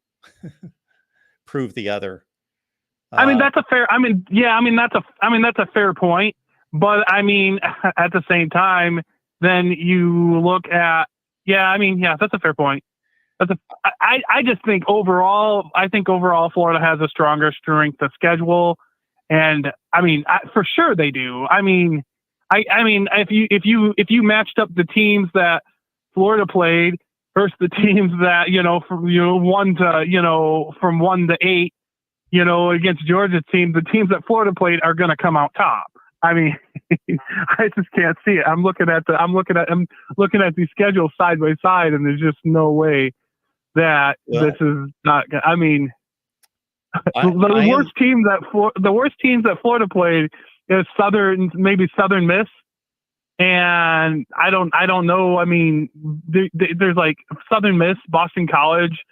prove the other. That's a fair. That's a fair point. But at the same time, then you look at, that's a fair point. I just think overall, Florida has a stronger strength of schedule, and for sure they do. If you matched up the teams that Florida played versus the teams that from 1 to 8, against Georgia's team, the teams that Florida played are going to come out top. I just can't see it. I'm looking at these schedules side by side, and there's just no way that this is not. The worst teams that Florida played is Southern Miss, and I don't know. There's like Southern Miss, Boston College,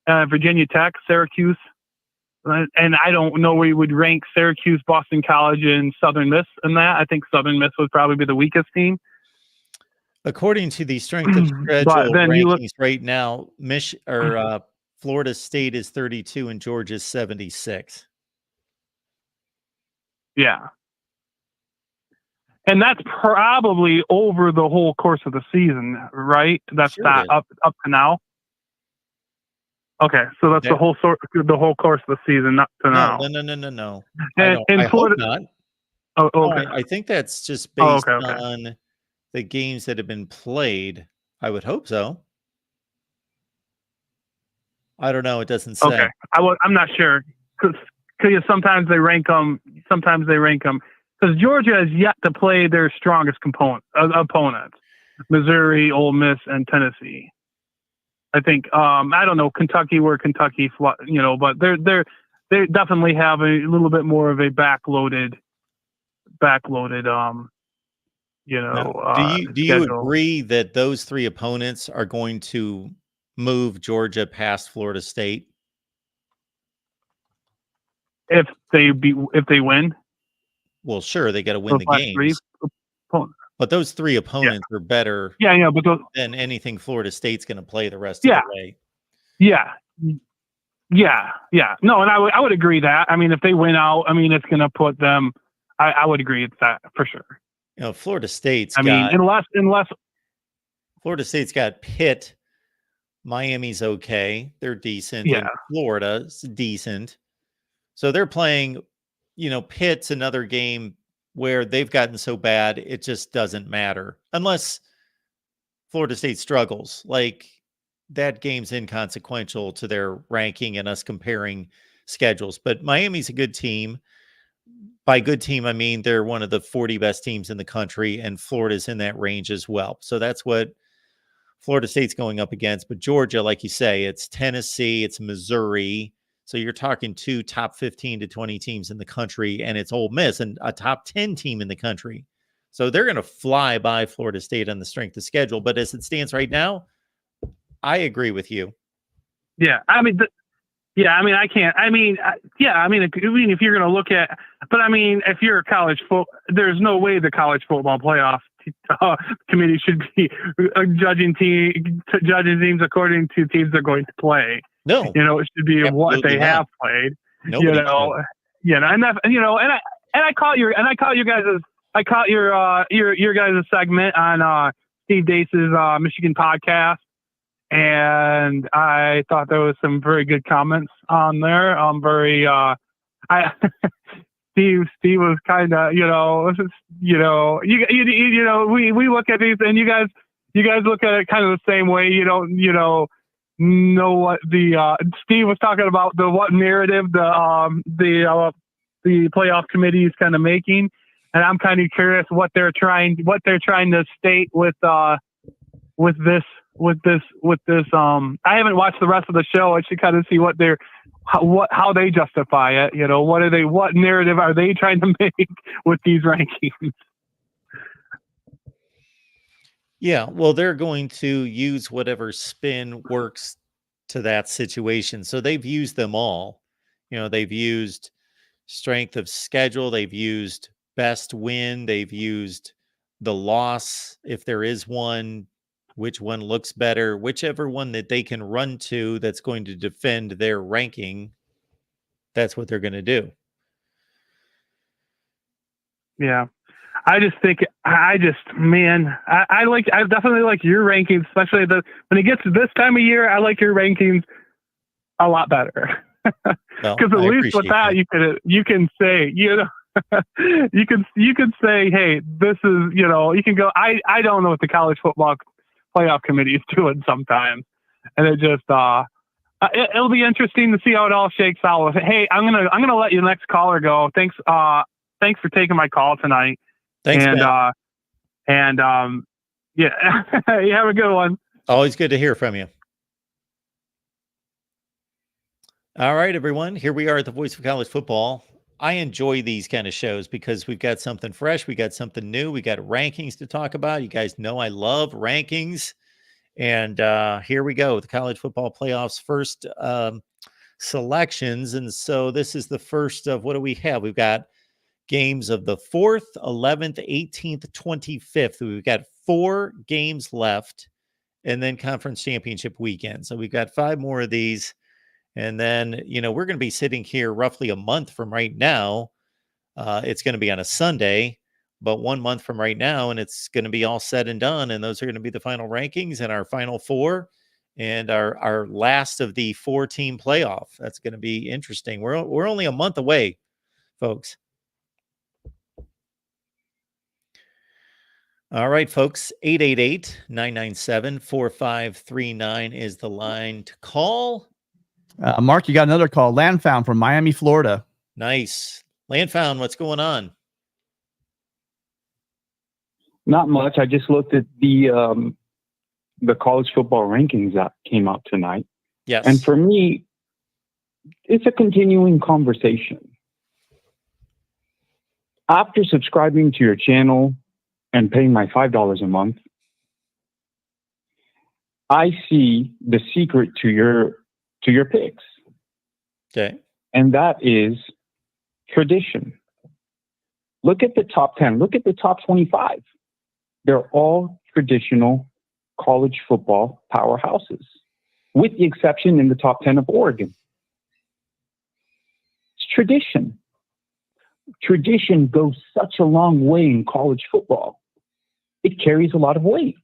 Virginia Tech, Syracuse. And I don't know where you would rank Syracuse, Boston College, and Southern Miss in that. I think Southern Miss would probably be the weakest team. According to the strength of schedule rankings right now, Florida State is 32 and Georgia's 76. Yeah. And that's probably over the whole course of the season, right? That's not up to now. Okay, so that's the whole course of the season, not to now. No. I hope not. Oh, okay. I think that's just based on the games that have been played. I would hope so. I don't know. It doesn't say. Okay, I'm not sure because sometimes they rank them. Because Georgia has yet to play their strongest opponents: Missouri, Ole Miss, and Tennessee. I think I don't know Kentucky, but they definitely have a little bit more of a backloaded. Do you agree that those 3 opponents are going to move Georgia past Florida State? If they win? Well, sure, they got to win the games. But those 3 opponents are better than anything Florida State's going to play the rest of the way. Yeah. Yeah. No, and I would agree that. I mean, if they win out, I mean, it's going to put them. I would agree with that for sure. Florida State's I mean, unless Florida State's got Pitt. Miami's okay. They're decent. Yeah. And Florida's decent. So they're playing, Pitt's another game where they've gotten so bad, it just doesn't matter. Unless Florida State struggles. Like, that game's inconsequential to their ranking and us comparing schedules. But Miami's a good team. By good team, I mean they're one of the 40 best teams in the country, and Florida's in that range as well. So that's what Florida State's going up against. But Georgia, like you say, it's Tennessee, it's Missouri. So you're talking 2 top 15 to 20 teams in the country, and it's Ole Miss and a top 10 team in the country. So they're going to fly by Florida State on the strength of schedule. But as it stands right now, I agree with you. Yeah, I mean, I can't. I mean, if you're going to look at, but I mean, if you're a college football, there's no way the college football playoff committee should be judging teams according to teams they're going to play. No, it should be what they have played. Nobody and that, and I caught your guys' segment on Steve Dace's Michigan podcast. And I thought there was some very good comments on there. Steve was kind of, we look at these, and you guys look at it kind of the same way. You don't, know what Steve was talking about, what narrative the playoff committee is kind of making, and I'm kind of curious what they're trying to state with this. I haven't watched the rest of the show. I should kind of see how they justify it. What narrative are they trying to make with these rankings? Yeah, well, they're going to use whatever spin works to that situation. So they've used them all. They've used strength of schedule. They've used best win. They've used the loss, if there is one, which one looks better, whichever one that they can run to that's going to defend their ranking. That's what they're going to do. Yeah. I definitely like your rankings, especially when it gets to this time of year. I like your rankings a lot better. Well, because at least with that, you can say, you can say, hey, this is, you can go, I don't know what the college football playoff committee is doing sometimes. And it just, it'll be interesting to see how it all shakes out. Hey, I'm going to let your next caller go. Thanks for taking my call tonight. Thanks, and, man. You have a good one. Always good to hear from you. All right, everyone. Here we are at the Voice of College Football. I enjoy these kind of shows because we've got something fresh. We got something new. We got rankings to talk about. You guys know I love rankings. And here we go. The college football playoffs first selections. And so this is the first of, what do we have? We've got games of the 4th, 11th, 18th, 25th. We've got 4 games left, and then conference championship weekend. So we've got 5 more of these. And then, we're going to be sitting here roughly a month from right now. It's going to be on a Sunday, but 1 month from right now, and it's going to be all said and done. And those are going to be the final rankings and our final 4 and our last of the 4-team playoff. That's going to be interesting. We're only a month away, folks. All right, folks, 888-997-4539 is the line to call. Mark, you got another call. Landfound from Miami, Florida. Nice. Landfound, what's going on? Not much. I just looked at the college football rankings that came out tonight. Yes. And for me, it's a continuing conversation. After subscribing to your channel and paying my $5 a month, I see the secret to your picks. Okay. And that is tradition. Look at the top 10. Look at the top 25. They're all traditional college football powerhouses, with the exception in the top 10 of Oregon. tradition. Tradition goes such a long way in college football. It carries a lot of weight.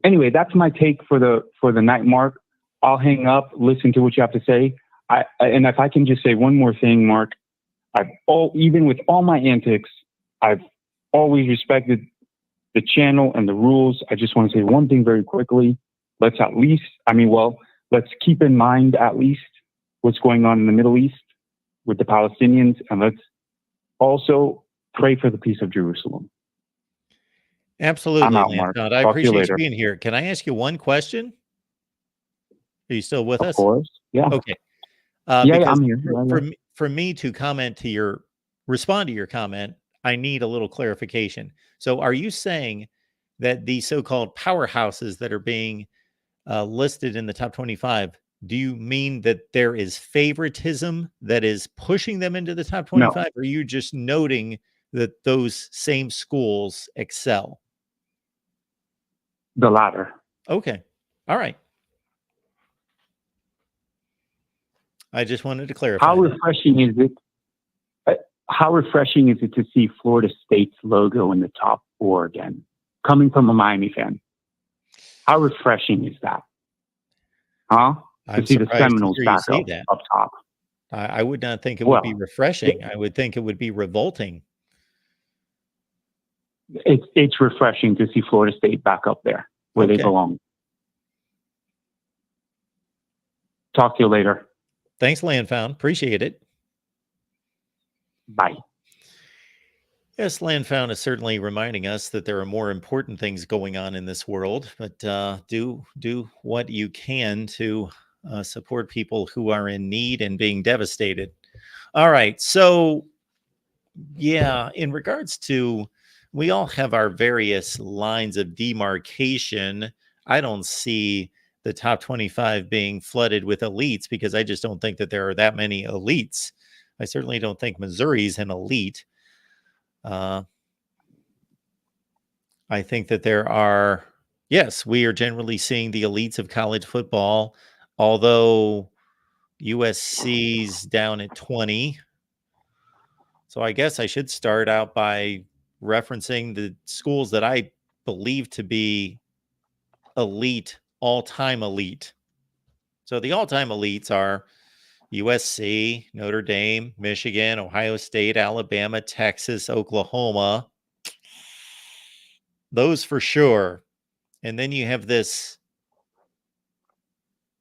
Anyway, that's my take for the night, Mark. I'll hang up, listen to what you have to say. And if I can just say one more thing, Mark, even with all my antics, I've always respected the channel and the rules. I just want to say one thing very quickly. Let's keep in mind at least what's going on in the Middle East with the Palestinians, and let's also pray for the peace of Jerusalem. Absolutely, I'm out, Lance. Mark. I Talk to you appreciate you later. being here. Can I ask you one question? Are you still with us? Of course. Yeah. Okay. Yeah, Because I'm here. for me to respond to your comment, I need a little clarification. So are you saying that the so-called powerhouses that are being listed in the top 25, do you mean that there is favoritism that is pushing them into the top 25? Or are you just noting that those same schools excel? The latter. Okay. All right. I just wanted to clarify. How refreshing is it? How refreshing is it to see Florida State's logo in the top 4 again, coming from a Miami fan? How refreshing is that? Huh? I'm to see the surprised to Seminoles hear you back say up, that. up top. I would not think it would be Well, refreshing. I would think it would be revolting. It's refreshing to see Florida State back up there where they Okay. belong. Talk to you later. Thanks, Landfound. Appreciate it. Bye. Yes, Landfound is certainly reminding us that there are more important things going on in this world, but do what you can to support people who are in need and being devastated. All right. So, yeah, in regards to, we all have our various lines of demarcation. I don't see the top 25 being flooded with elites because I just don't think that there are that many elites. I certainly don't think Missouri's an elite. I think that there are, yes, we are generally seeing the elites of college football, although USC's down at 20. So I guess I should start out by referencing the schools that I believe to be elite, all-time elite. So the all-time elites are USC, Notre Dame, Michigan, Ohio State, Alabama, Texas, Oklahoma. Those for sure. And then you have this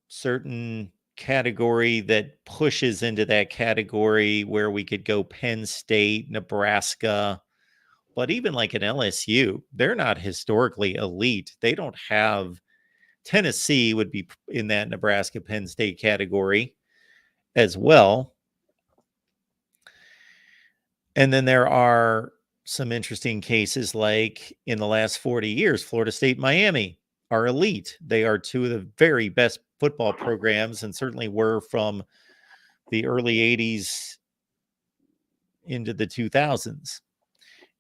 certain category that pushes into that category where we could go Penn State, Nebraska, but even like an LSU, they're not historically elite. They don't have, Tennessee would be in that Nebraska, Penn State category as well. And then there are some interesting cases like in the last 40 years, Florida State, Miami are elite. They are two of the very best football programs and certainly were from the early 80s into the 2000s.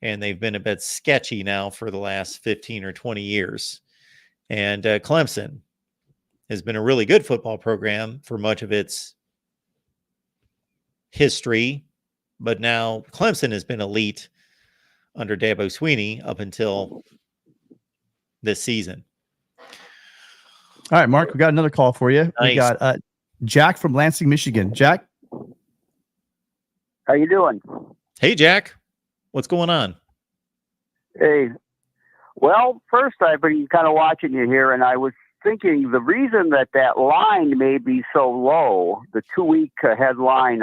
And they've been a bit sketchy now for the last 15 or 20 years. And Clemson has been a really good football program for much of its history. But now Clemson has been elite under Dabo Sweeney up until this season. All right, Mark, we got another call for you. Nice. We got Jack from Lansing, Michigan. Jack? How you doing? Hey, Jack. What's going on? Hey. Well, first I've been kind of watching you here, and I was thinking the reason that line may be so low, the 2-week headline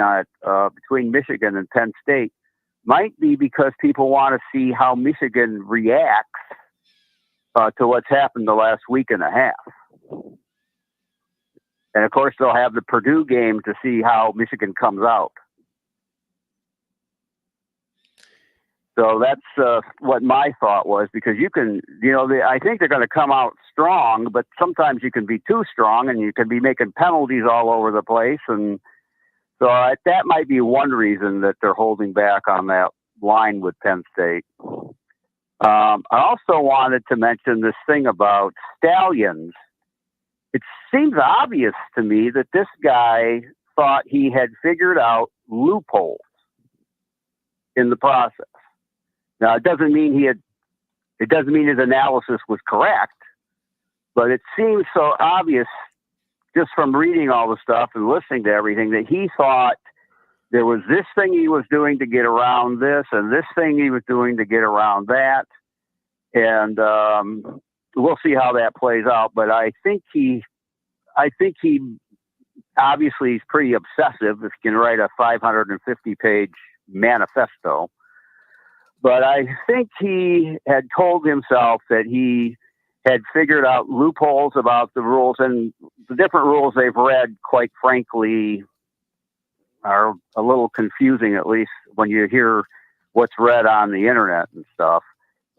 between Michigan and Penn State, might be because people want to see how Michigan reacts to what's happened the last week and a half. And, of course, they'll have the Purdue game to see how Michigan comes out. So that's what my thought was, because you can, I think they're going to come out strong, but sometimes you can be too strong and you can be making penalties all over the place. And so that might be one reason that they're holding back on that line with Penn State. I also wanted to mention this thing about Stallions. It seems obvious to me that this guy thought he had figured out loopholes in the process. Now, it doesn't mean his analysis was correct, but it seems so obvious just from reading all the stuff and listening to everything that he thought there was this thing he was doing to get around this and this thing he was doing to get around that. And we'll see how that plays out. But I think he obviously is pretty obsessive if he can write a 550-page manifesto. But I think he had told himself that he had figured out loopholes about the rules, and the different rules they've read, quite frankly, are a little confusing, at least when you hear what's read on the internet and stuff.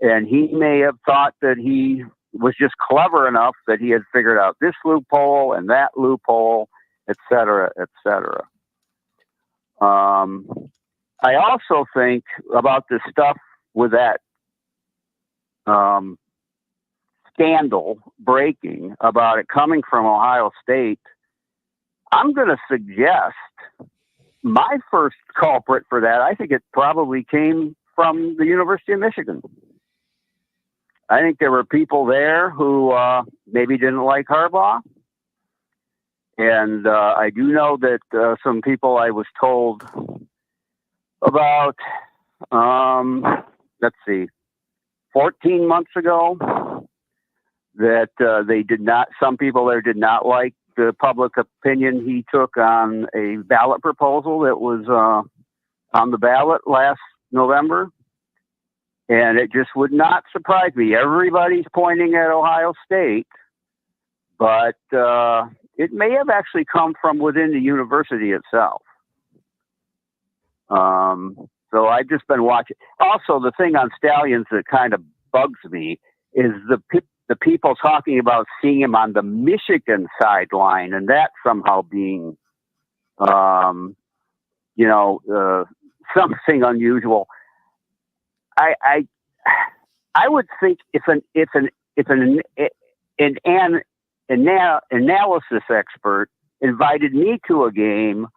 And he may have thought that he was just clever enough that he had figured out this loophole and that loophole, et cetera, et cetera. I also think about this stuff with that scandal breaking about it coming from Ohio State. I'm going to suggest my first culprit for that, I think it probably came from the University of Michigan. I think there were people there who maybe didn't like Harbaugh. And I do know that some people I was told about, 14 months ago, that they did not, some people there did not like the public opinion he took on a ballot proposal that was on the ballot last November. And it just would not surprise me. Everybody's pointing at Ohio State, but it may have actually come from within the university itself. So I've just been watching. Also, the thing on Stallions that kind of bugs me is the people talking about seeing him on the Michigan sideline, and that somehow being, something unusual. I would think if an analysis expert invited me to a game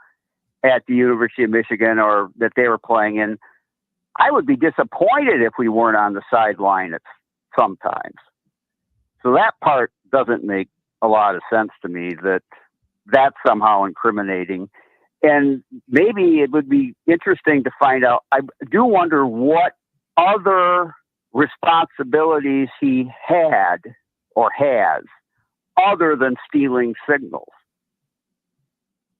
at the University of Michigan or that they were playing in, I would be disappointed if we weren't on the sideline sometimes. So that part doesn't make a lot of sense to me, that that's somehow incriminating. And maybe it would be interesting to find out. I do wonder what other responsibilities he had or has other than stealing signals.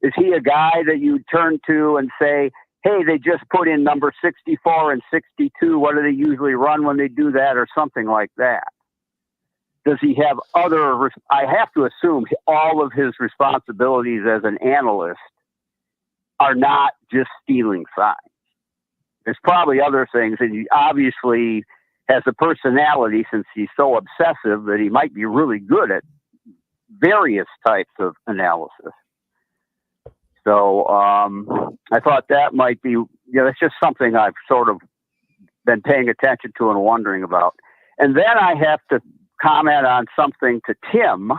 Is he a guy that you turn to and say, hey, they just put in number 64 and 62. What do they usually run when they do that, or something like that? Does he have other, I have to assume all of his responsibilities as an analyst are not just stealing signs. There's probably other things, and he obviously has a personality, since he's so obsessive, that he might be really good at various types of analysis. So I thought that might be, it's just something I've sort of been paying attention to and wondering about. And then I have to comment on something to Tim,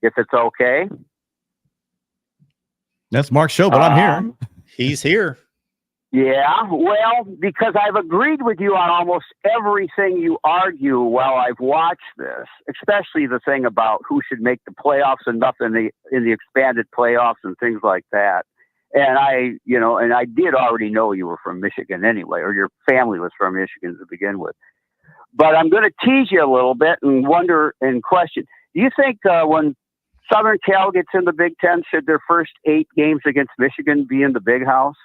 if it's okay. That's Mark's show, but I'm here. He's here. Yeah, well, because I've agreed with you on almost everything you argue while I've watched this, especially the thing about who should make the playoffs and nothing in the expanded playoffs and things like that. And I did already know you were from Michigan anyway, or your family was from Michigan to begin with. But I'm going to tease you a little bit and wonder and question. Do you think when Southern Cal gets in the Big Ten, should their first 8 games against Michigan be in the Big House?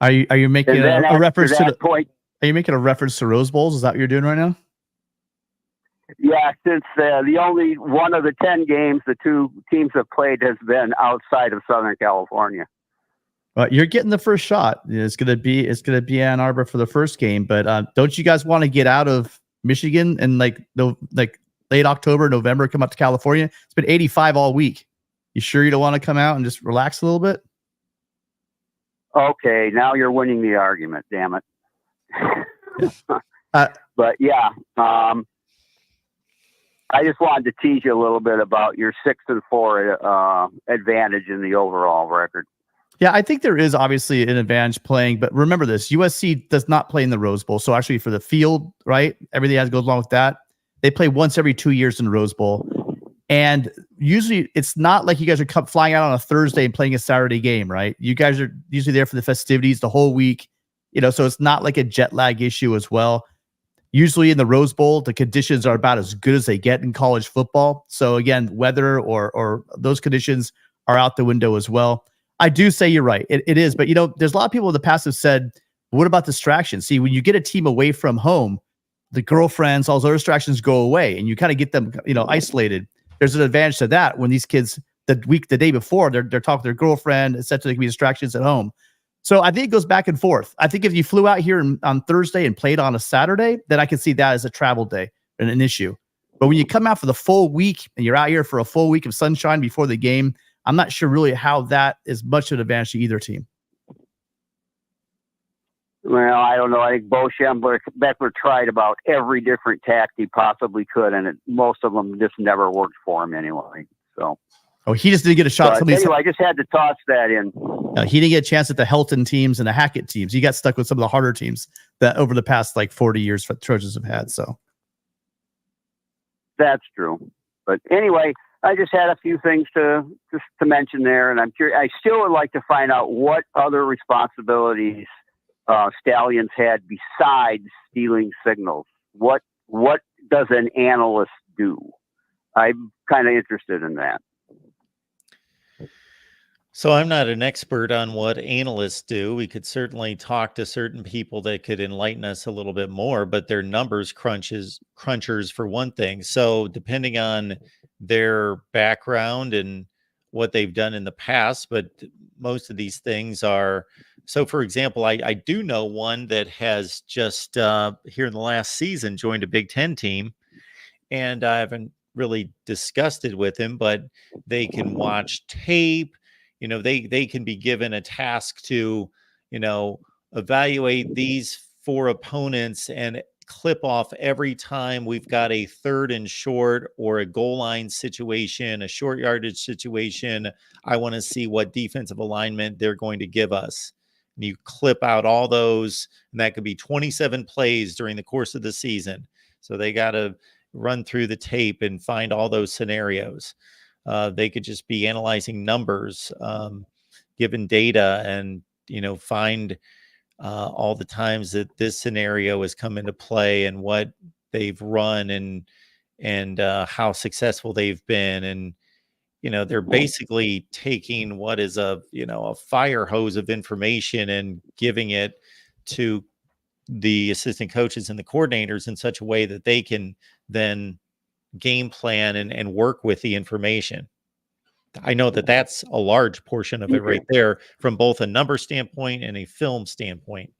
Are you making a reference to point? Are you making a reference to Rose Bowls? Is that what you're doing right now? Yeah, since the only one of the 10 games the two teams have played has been outside of Southern California. Well, you're getting the first shot. It's gonna be Ann Arbor for the first game, but don't you guys want to get out of Michigan and like late October, November, come up to California? It's been 85 all week. You sure you don't want to come out and just relax a little bit? Okay, now you're winning the argument. Damn it. Yeah. But yeah, I just wanted to tease you a little bit about your 6-4 advantage in the overall record. Yeah, I think there is obviously an advantage playing, but remember this: USC does not play in the Rose Bowl. So actually, for the field, right, everything that goes along with that, they play once every 2 years in the Rose Bowl, and usually it's not like you guys are flying out on a Thursday and playing a Saturday game, right? You guys are usually there for the festivities the whole week, so it's not like a jet lag issue as well. Usually in the Rose Bowl, the conditions are about as good as they get in college football. So again, weather or those conditions are out the window as well. I do say you're right. It is. But, there's a lot of people in the past have said, what about distractions? See, when you get a team away from home, the girlfriends, all those other distractions go away and you kind of get them, isolated. There's an advantage to that when these kids, the day before, they're talking to their girlfriend, etc. There can be distractions at home. So I think it goes back and forth. I think if you flew out here on Thursday and played on a Saturday, then I can see that as a travel day and an issue. But when you come out for the full week and you're out here for a full week of sunshine before the game, I'm not sure really how that is much of an advantage to either team. Well, I don't know. I think Bo Schembechler tried about every different tact he possibly could, and most of them just never worked for him anyway. So. Oh, he just didn't get a shot. Anyway, I just had to toss that in. He didn't get a chance at the Helton teams and the Hackett teams. He got stuck with some of the harder teams that over the past 40 years Trojans have had. So that's true. But anyway, I just had a few things to mention there, and I'm curious. I still would like to find out what other responsibilities Stallions had besides stealing signals. What does an analyst do? I'm kind of interested in that. So I'm not an expert on what analysts do. We could certainly talk to certain people that could enlighten us a little bit more, but they're numbers crunchers for one thing. So depending on their background and what they've done in the past, but most of these things are. So for example, I do know one that has just here in the last season joined a Big Ten team, and I haven't really discussed it with him, but they can watch tape. They can be given a task to, evaluate these 4 opponents and clip off every time we've got a 3rd and short or a goal line situation, a short yardage situation. I want to see what defensive alignment they're going to give us. And you clip out all those, and that could be 27 plays during the course of the season. So they got to run through the tape and find all those scenarios. They could just be analyzing numbers, given data, and find all the times that this scenario has come into play and what they've run and how successful they've been. And they're basically taking what is a fire hose of information and giving it to the assistant coaches and the coordinators in such a way that they can then game plan and work with the information. I know that that's a large portion of it right there from both a number standpoint and a film standpoint.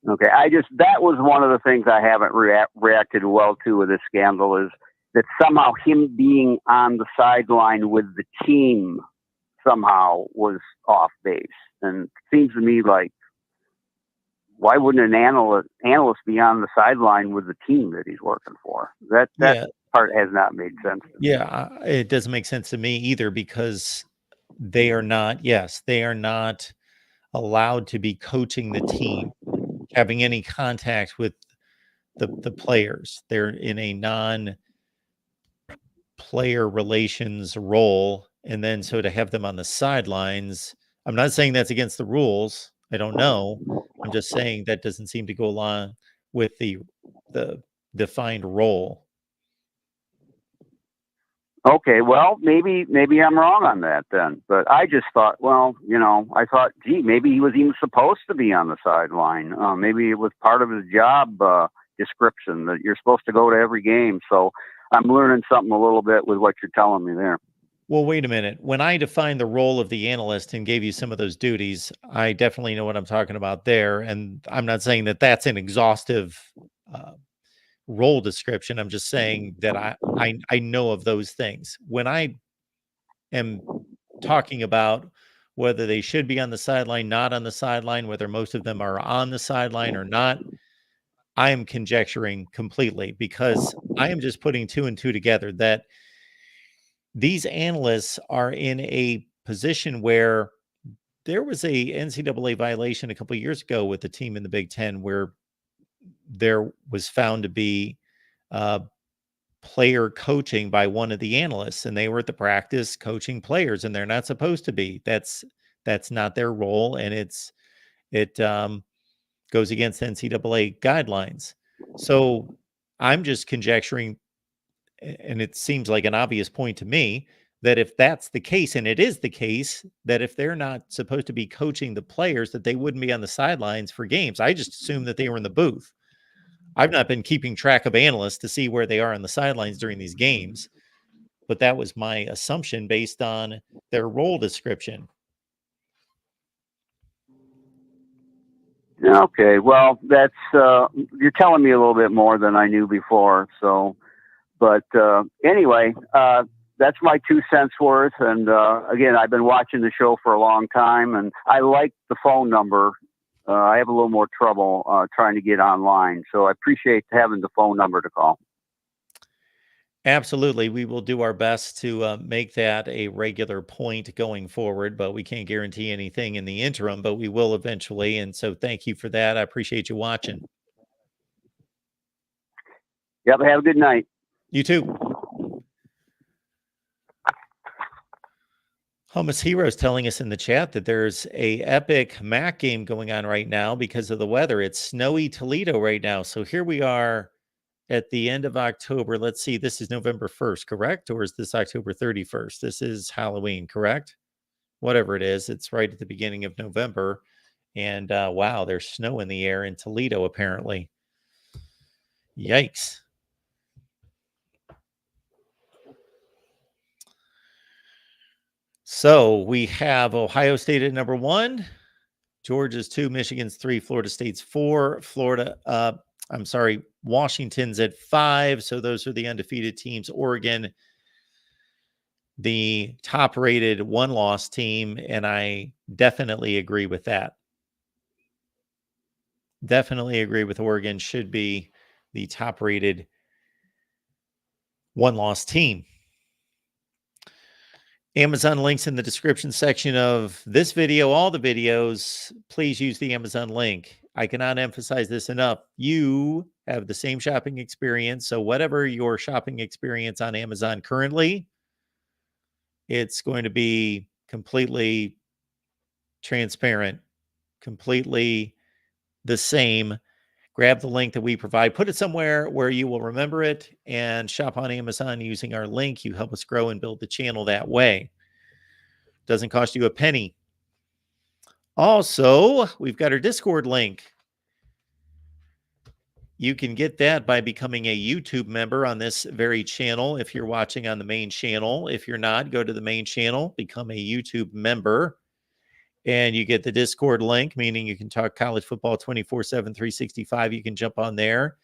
Okay. That was one of the things I haven't reacted well to with this scandal, is that somehow him being on the sideline with the team somehow was off base. And it seems to me like, why wouldn't an analyst be on the sideline with the team that he's working for? That part has not made sense to me. Yeah, it doesn't make sense to me either, because they are not allowed to be coaching the team, having any contact with the players. They're in a non-player relations role. And then so to have them on the sidelines, I'm not saying that's against the rules. I don't know. I'm just saying that doesn't seem to go along with the defined role. Okay, well, maybe I'm wrong on that then. But I just thought, gee, maybe he was even supposed to be on the sideline. Maybe it was part of his job description that you're supposed to go to every game. So I'm learning something a little bit with what you're telling me there. Well, wait a minute. When I defined the role of the analyst and gave you some of those duties, I definitely know what I'm talking about there. And I'm not saying that that's an exhaustive role description. I'm just saying that I know of those things. When I am talking about whether they should be on the sideline, not on the sideline, whether most of them are on the sideline or not, I am conjecturing completely because I am just putting two and two together that these analysts are in a position where there was a NCAA violation a couple of years ago with a team in the Big Ten where there was found to be player coaching by one of the analysts, and they were at the practice coaching players, and they're not supposed to be. That's not their role, and it goes against NCAA guidelines. So I'm just conjecturing, and it seems like an obvious point to me, that if that's the case, and it is the case, that if they're not supposed to be coaching the players, that they wouldn't be on the sidelines for games. I just assumed that they were in the booth. I've not been keeping track of analysts to see where they are on the sidelines during these games, but that was my assumption based on their role description. Okay, well, that's you're telling me a little bit more than I knew before. So, but anyway, that's my 2 cents worth. And again, I've been watching the show for a long time, and I like the phone number. I have a little more trouble trying to get online, so I appreciate having the phone number to call. Absolutely. We will do our best to make that a regular point going forward, but we can't guarantee anything in the interim, but we will eventually. And so thank you for that. I appreciate you watching. Yep, have a good night. You too. Hummus Heroes telling us in the chat that there's a epic MAC game going on right now because of the weather. It's snowy Toledo right now. So here we are at the end of October. Let's see, this is November 1st, correct? Or is this October 31st? This is Halloween, correct? Whatever it is, it's right at the beginning of November. And wow, there's snow in the air in Toledo, apparently. Yikes. So we have Ohio State at number 1, Georgia's 2, Michigan's 3, Florida State's 4, Washington's at 5. So those are the undefeated teams. Oregon, the top-rated one-loss team, and I definitely agree with that. Definitely agree with Oregon should be the top-rated one-loss team. Amazon links in the description section of this video, all the videos. Please use the Amazon link. I cannot emphasize this enough. You have the same shopping experience. So whatever your shopping experience on Amazon currently, it's going to be completely transparent, completely the same. Grab the link that we provide, put it somewhere where you will remember it, and shop on Amazon using our link. You help us grow and build the channel that way. Doesn't cost you a penny. Also, we've got our Discord link. You can get that by becoming a YouTube member on this very channel if you're watching on the main channel. If you're not, go to the main channel, become a YouTube member, and you get the Discord link, meaning you can talk college football 24/7, 365. You can jump on there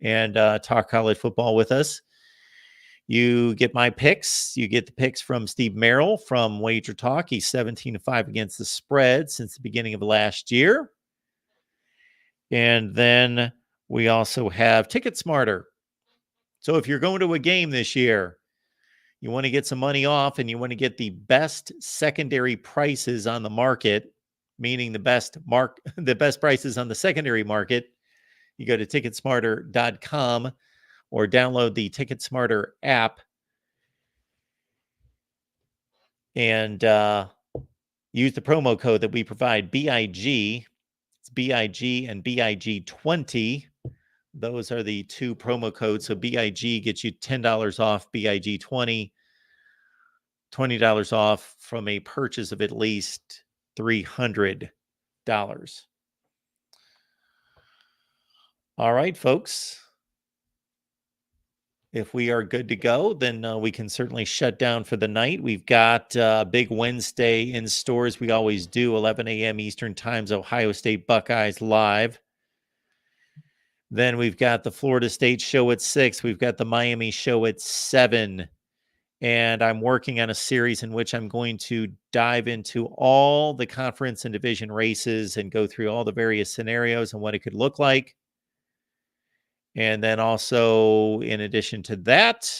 and talk college football with us. You get my picks. You get the picks from Steve Merrill from Wager Talk. He's 17-5 against the spread since the beginning of last year. And then we also have Ticket Smarter. So if you're going to a game this year, you want to get some money off and you want to get the best secondary prices on the market, meaning the best prices on the secondary market, you go to ticketsmarter.com or download the Ticket Smarter app and use the promo code that we provide, BIG. It's BIG and BIG20. Those are the two promo codes. So BIG gets you $10 off, BIG20, $20 off from a purchase of at least $300. All right, folks. If we are good to go, then we can certainly shut down for the night. We've got Big Wednesday in store, as we always do, 11 a.m. Eastern Time's Ohio State Buckeyes live. Then we've got the Florida State show at 6. We've got the Miami show at 7. And I'm working on a series in which I'm going to dive into all the conference and division races and go through all the various scenarios and what it could look like. And then also, in addition to that,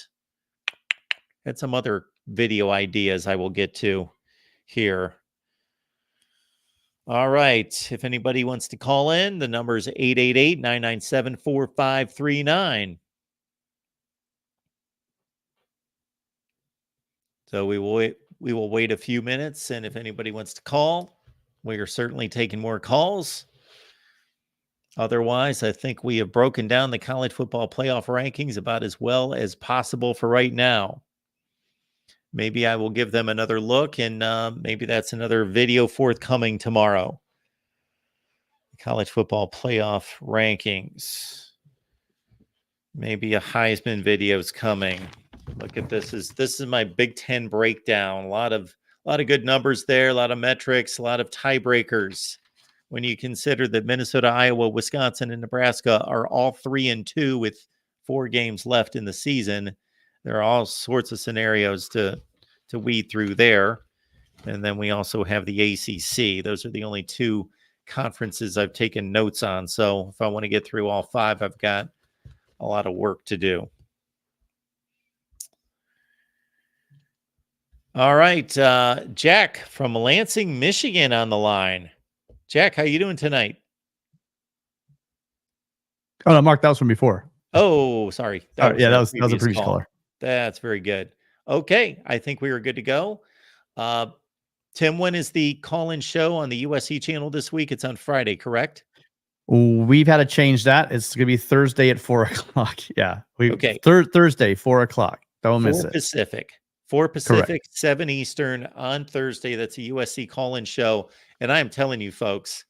had some other video ideas I will get to here. All right. If anybody wants to call in, the number is 888-997-4539. So we will wait a few minutes, and if anybody wants to call, we are certainly taking more calls. Otherwise, I think we have broken down the college football playoff rankings about as well as possible for right now. Maybe I will give them another look, and maybe that's another video forthcoming tomorrow. College football playoff rankings. Maybe a Heisman video is coming. Look at this. This is my Big Ten breakdown. A lot of good numbers there, a lot of metrics, a lot of tiebreakers. When you consider that Minnesota, Iowa, Wisconsin, and Nebraska are all 3-2 with 4 games left in the season, there are all sorts of scenarios to weed through there. And then we also have the ACC. Those are the only 2 conferences I've taken notes on. So if I want to get through all 5, I've got a lot of work to do. All right, Jack from Lansing, Michigan on the line. Jack, how you doing tonight? Oh no, Mark, that was from before. Oh, sorry. That was a previous caller. That's very good. Okay, I think we are good to go. Tim, when is the call-in show on the USC channel this week? It's on Friday, correct? We've had to change that. It's going to be Thursday at 4:00. Yeah. Okay. Thursday, 4:00. Don't miss it. Pacific. 4 Pacific, Correct. 7 Eastern on Thursday. That's a USC call-in show. And I am telling you, folks,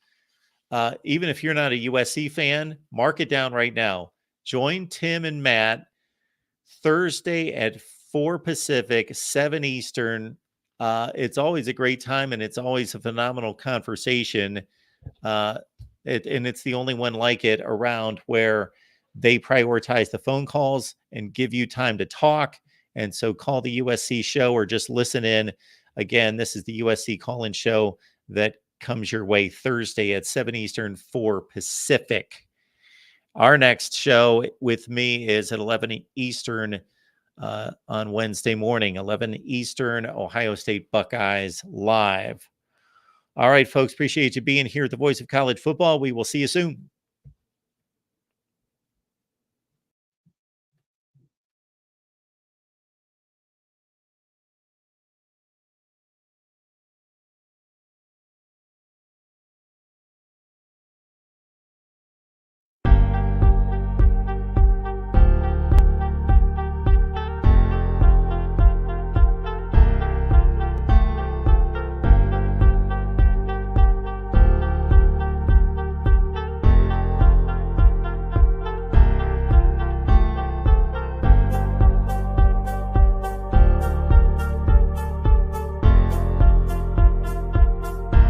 even if you're not a USC fan, mark it down right now. Join Tim and Matt Thursday at 4 Pacific, 7 Eastern. It's always a great time, and it's always a phenomenal conversation. And it's the only one like it around, where they prioritize the phone calls and give you time to talk. And so call the USC show or just listen in. Again, this is the USC call-in show that comes your way Thursday at 7 Eastern, 4 Pacific. Our next show with me is at 11 Eastern on Wednesday morning, 11 Eastern, Ohio State Buckeyes live. All right, folks, appreciate you being here at the Voice of College Football. We will see you soon.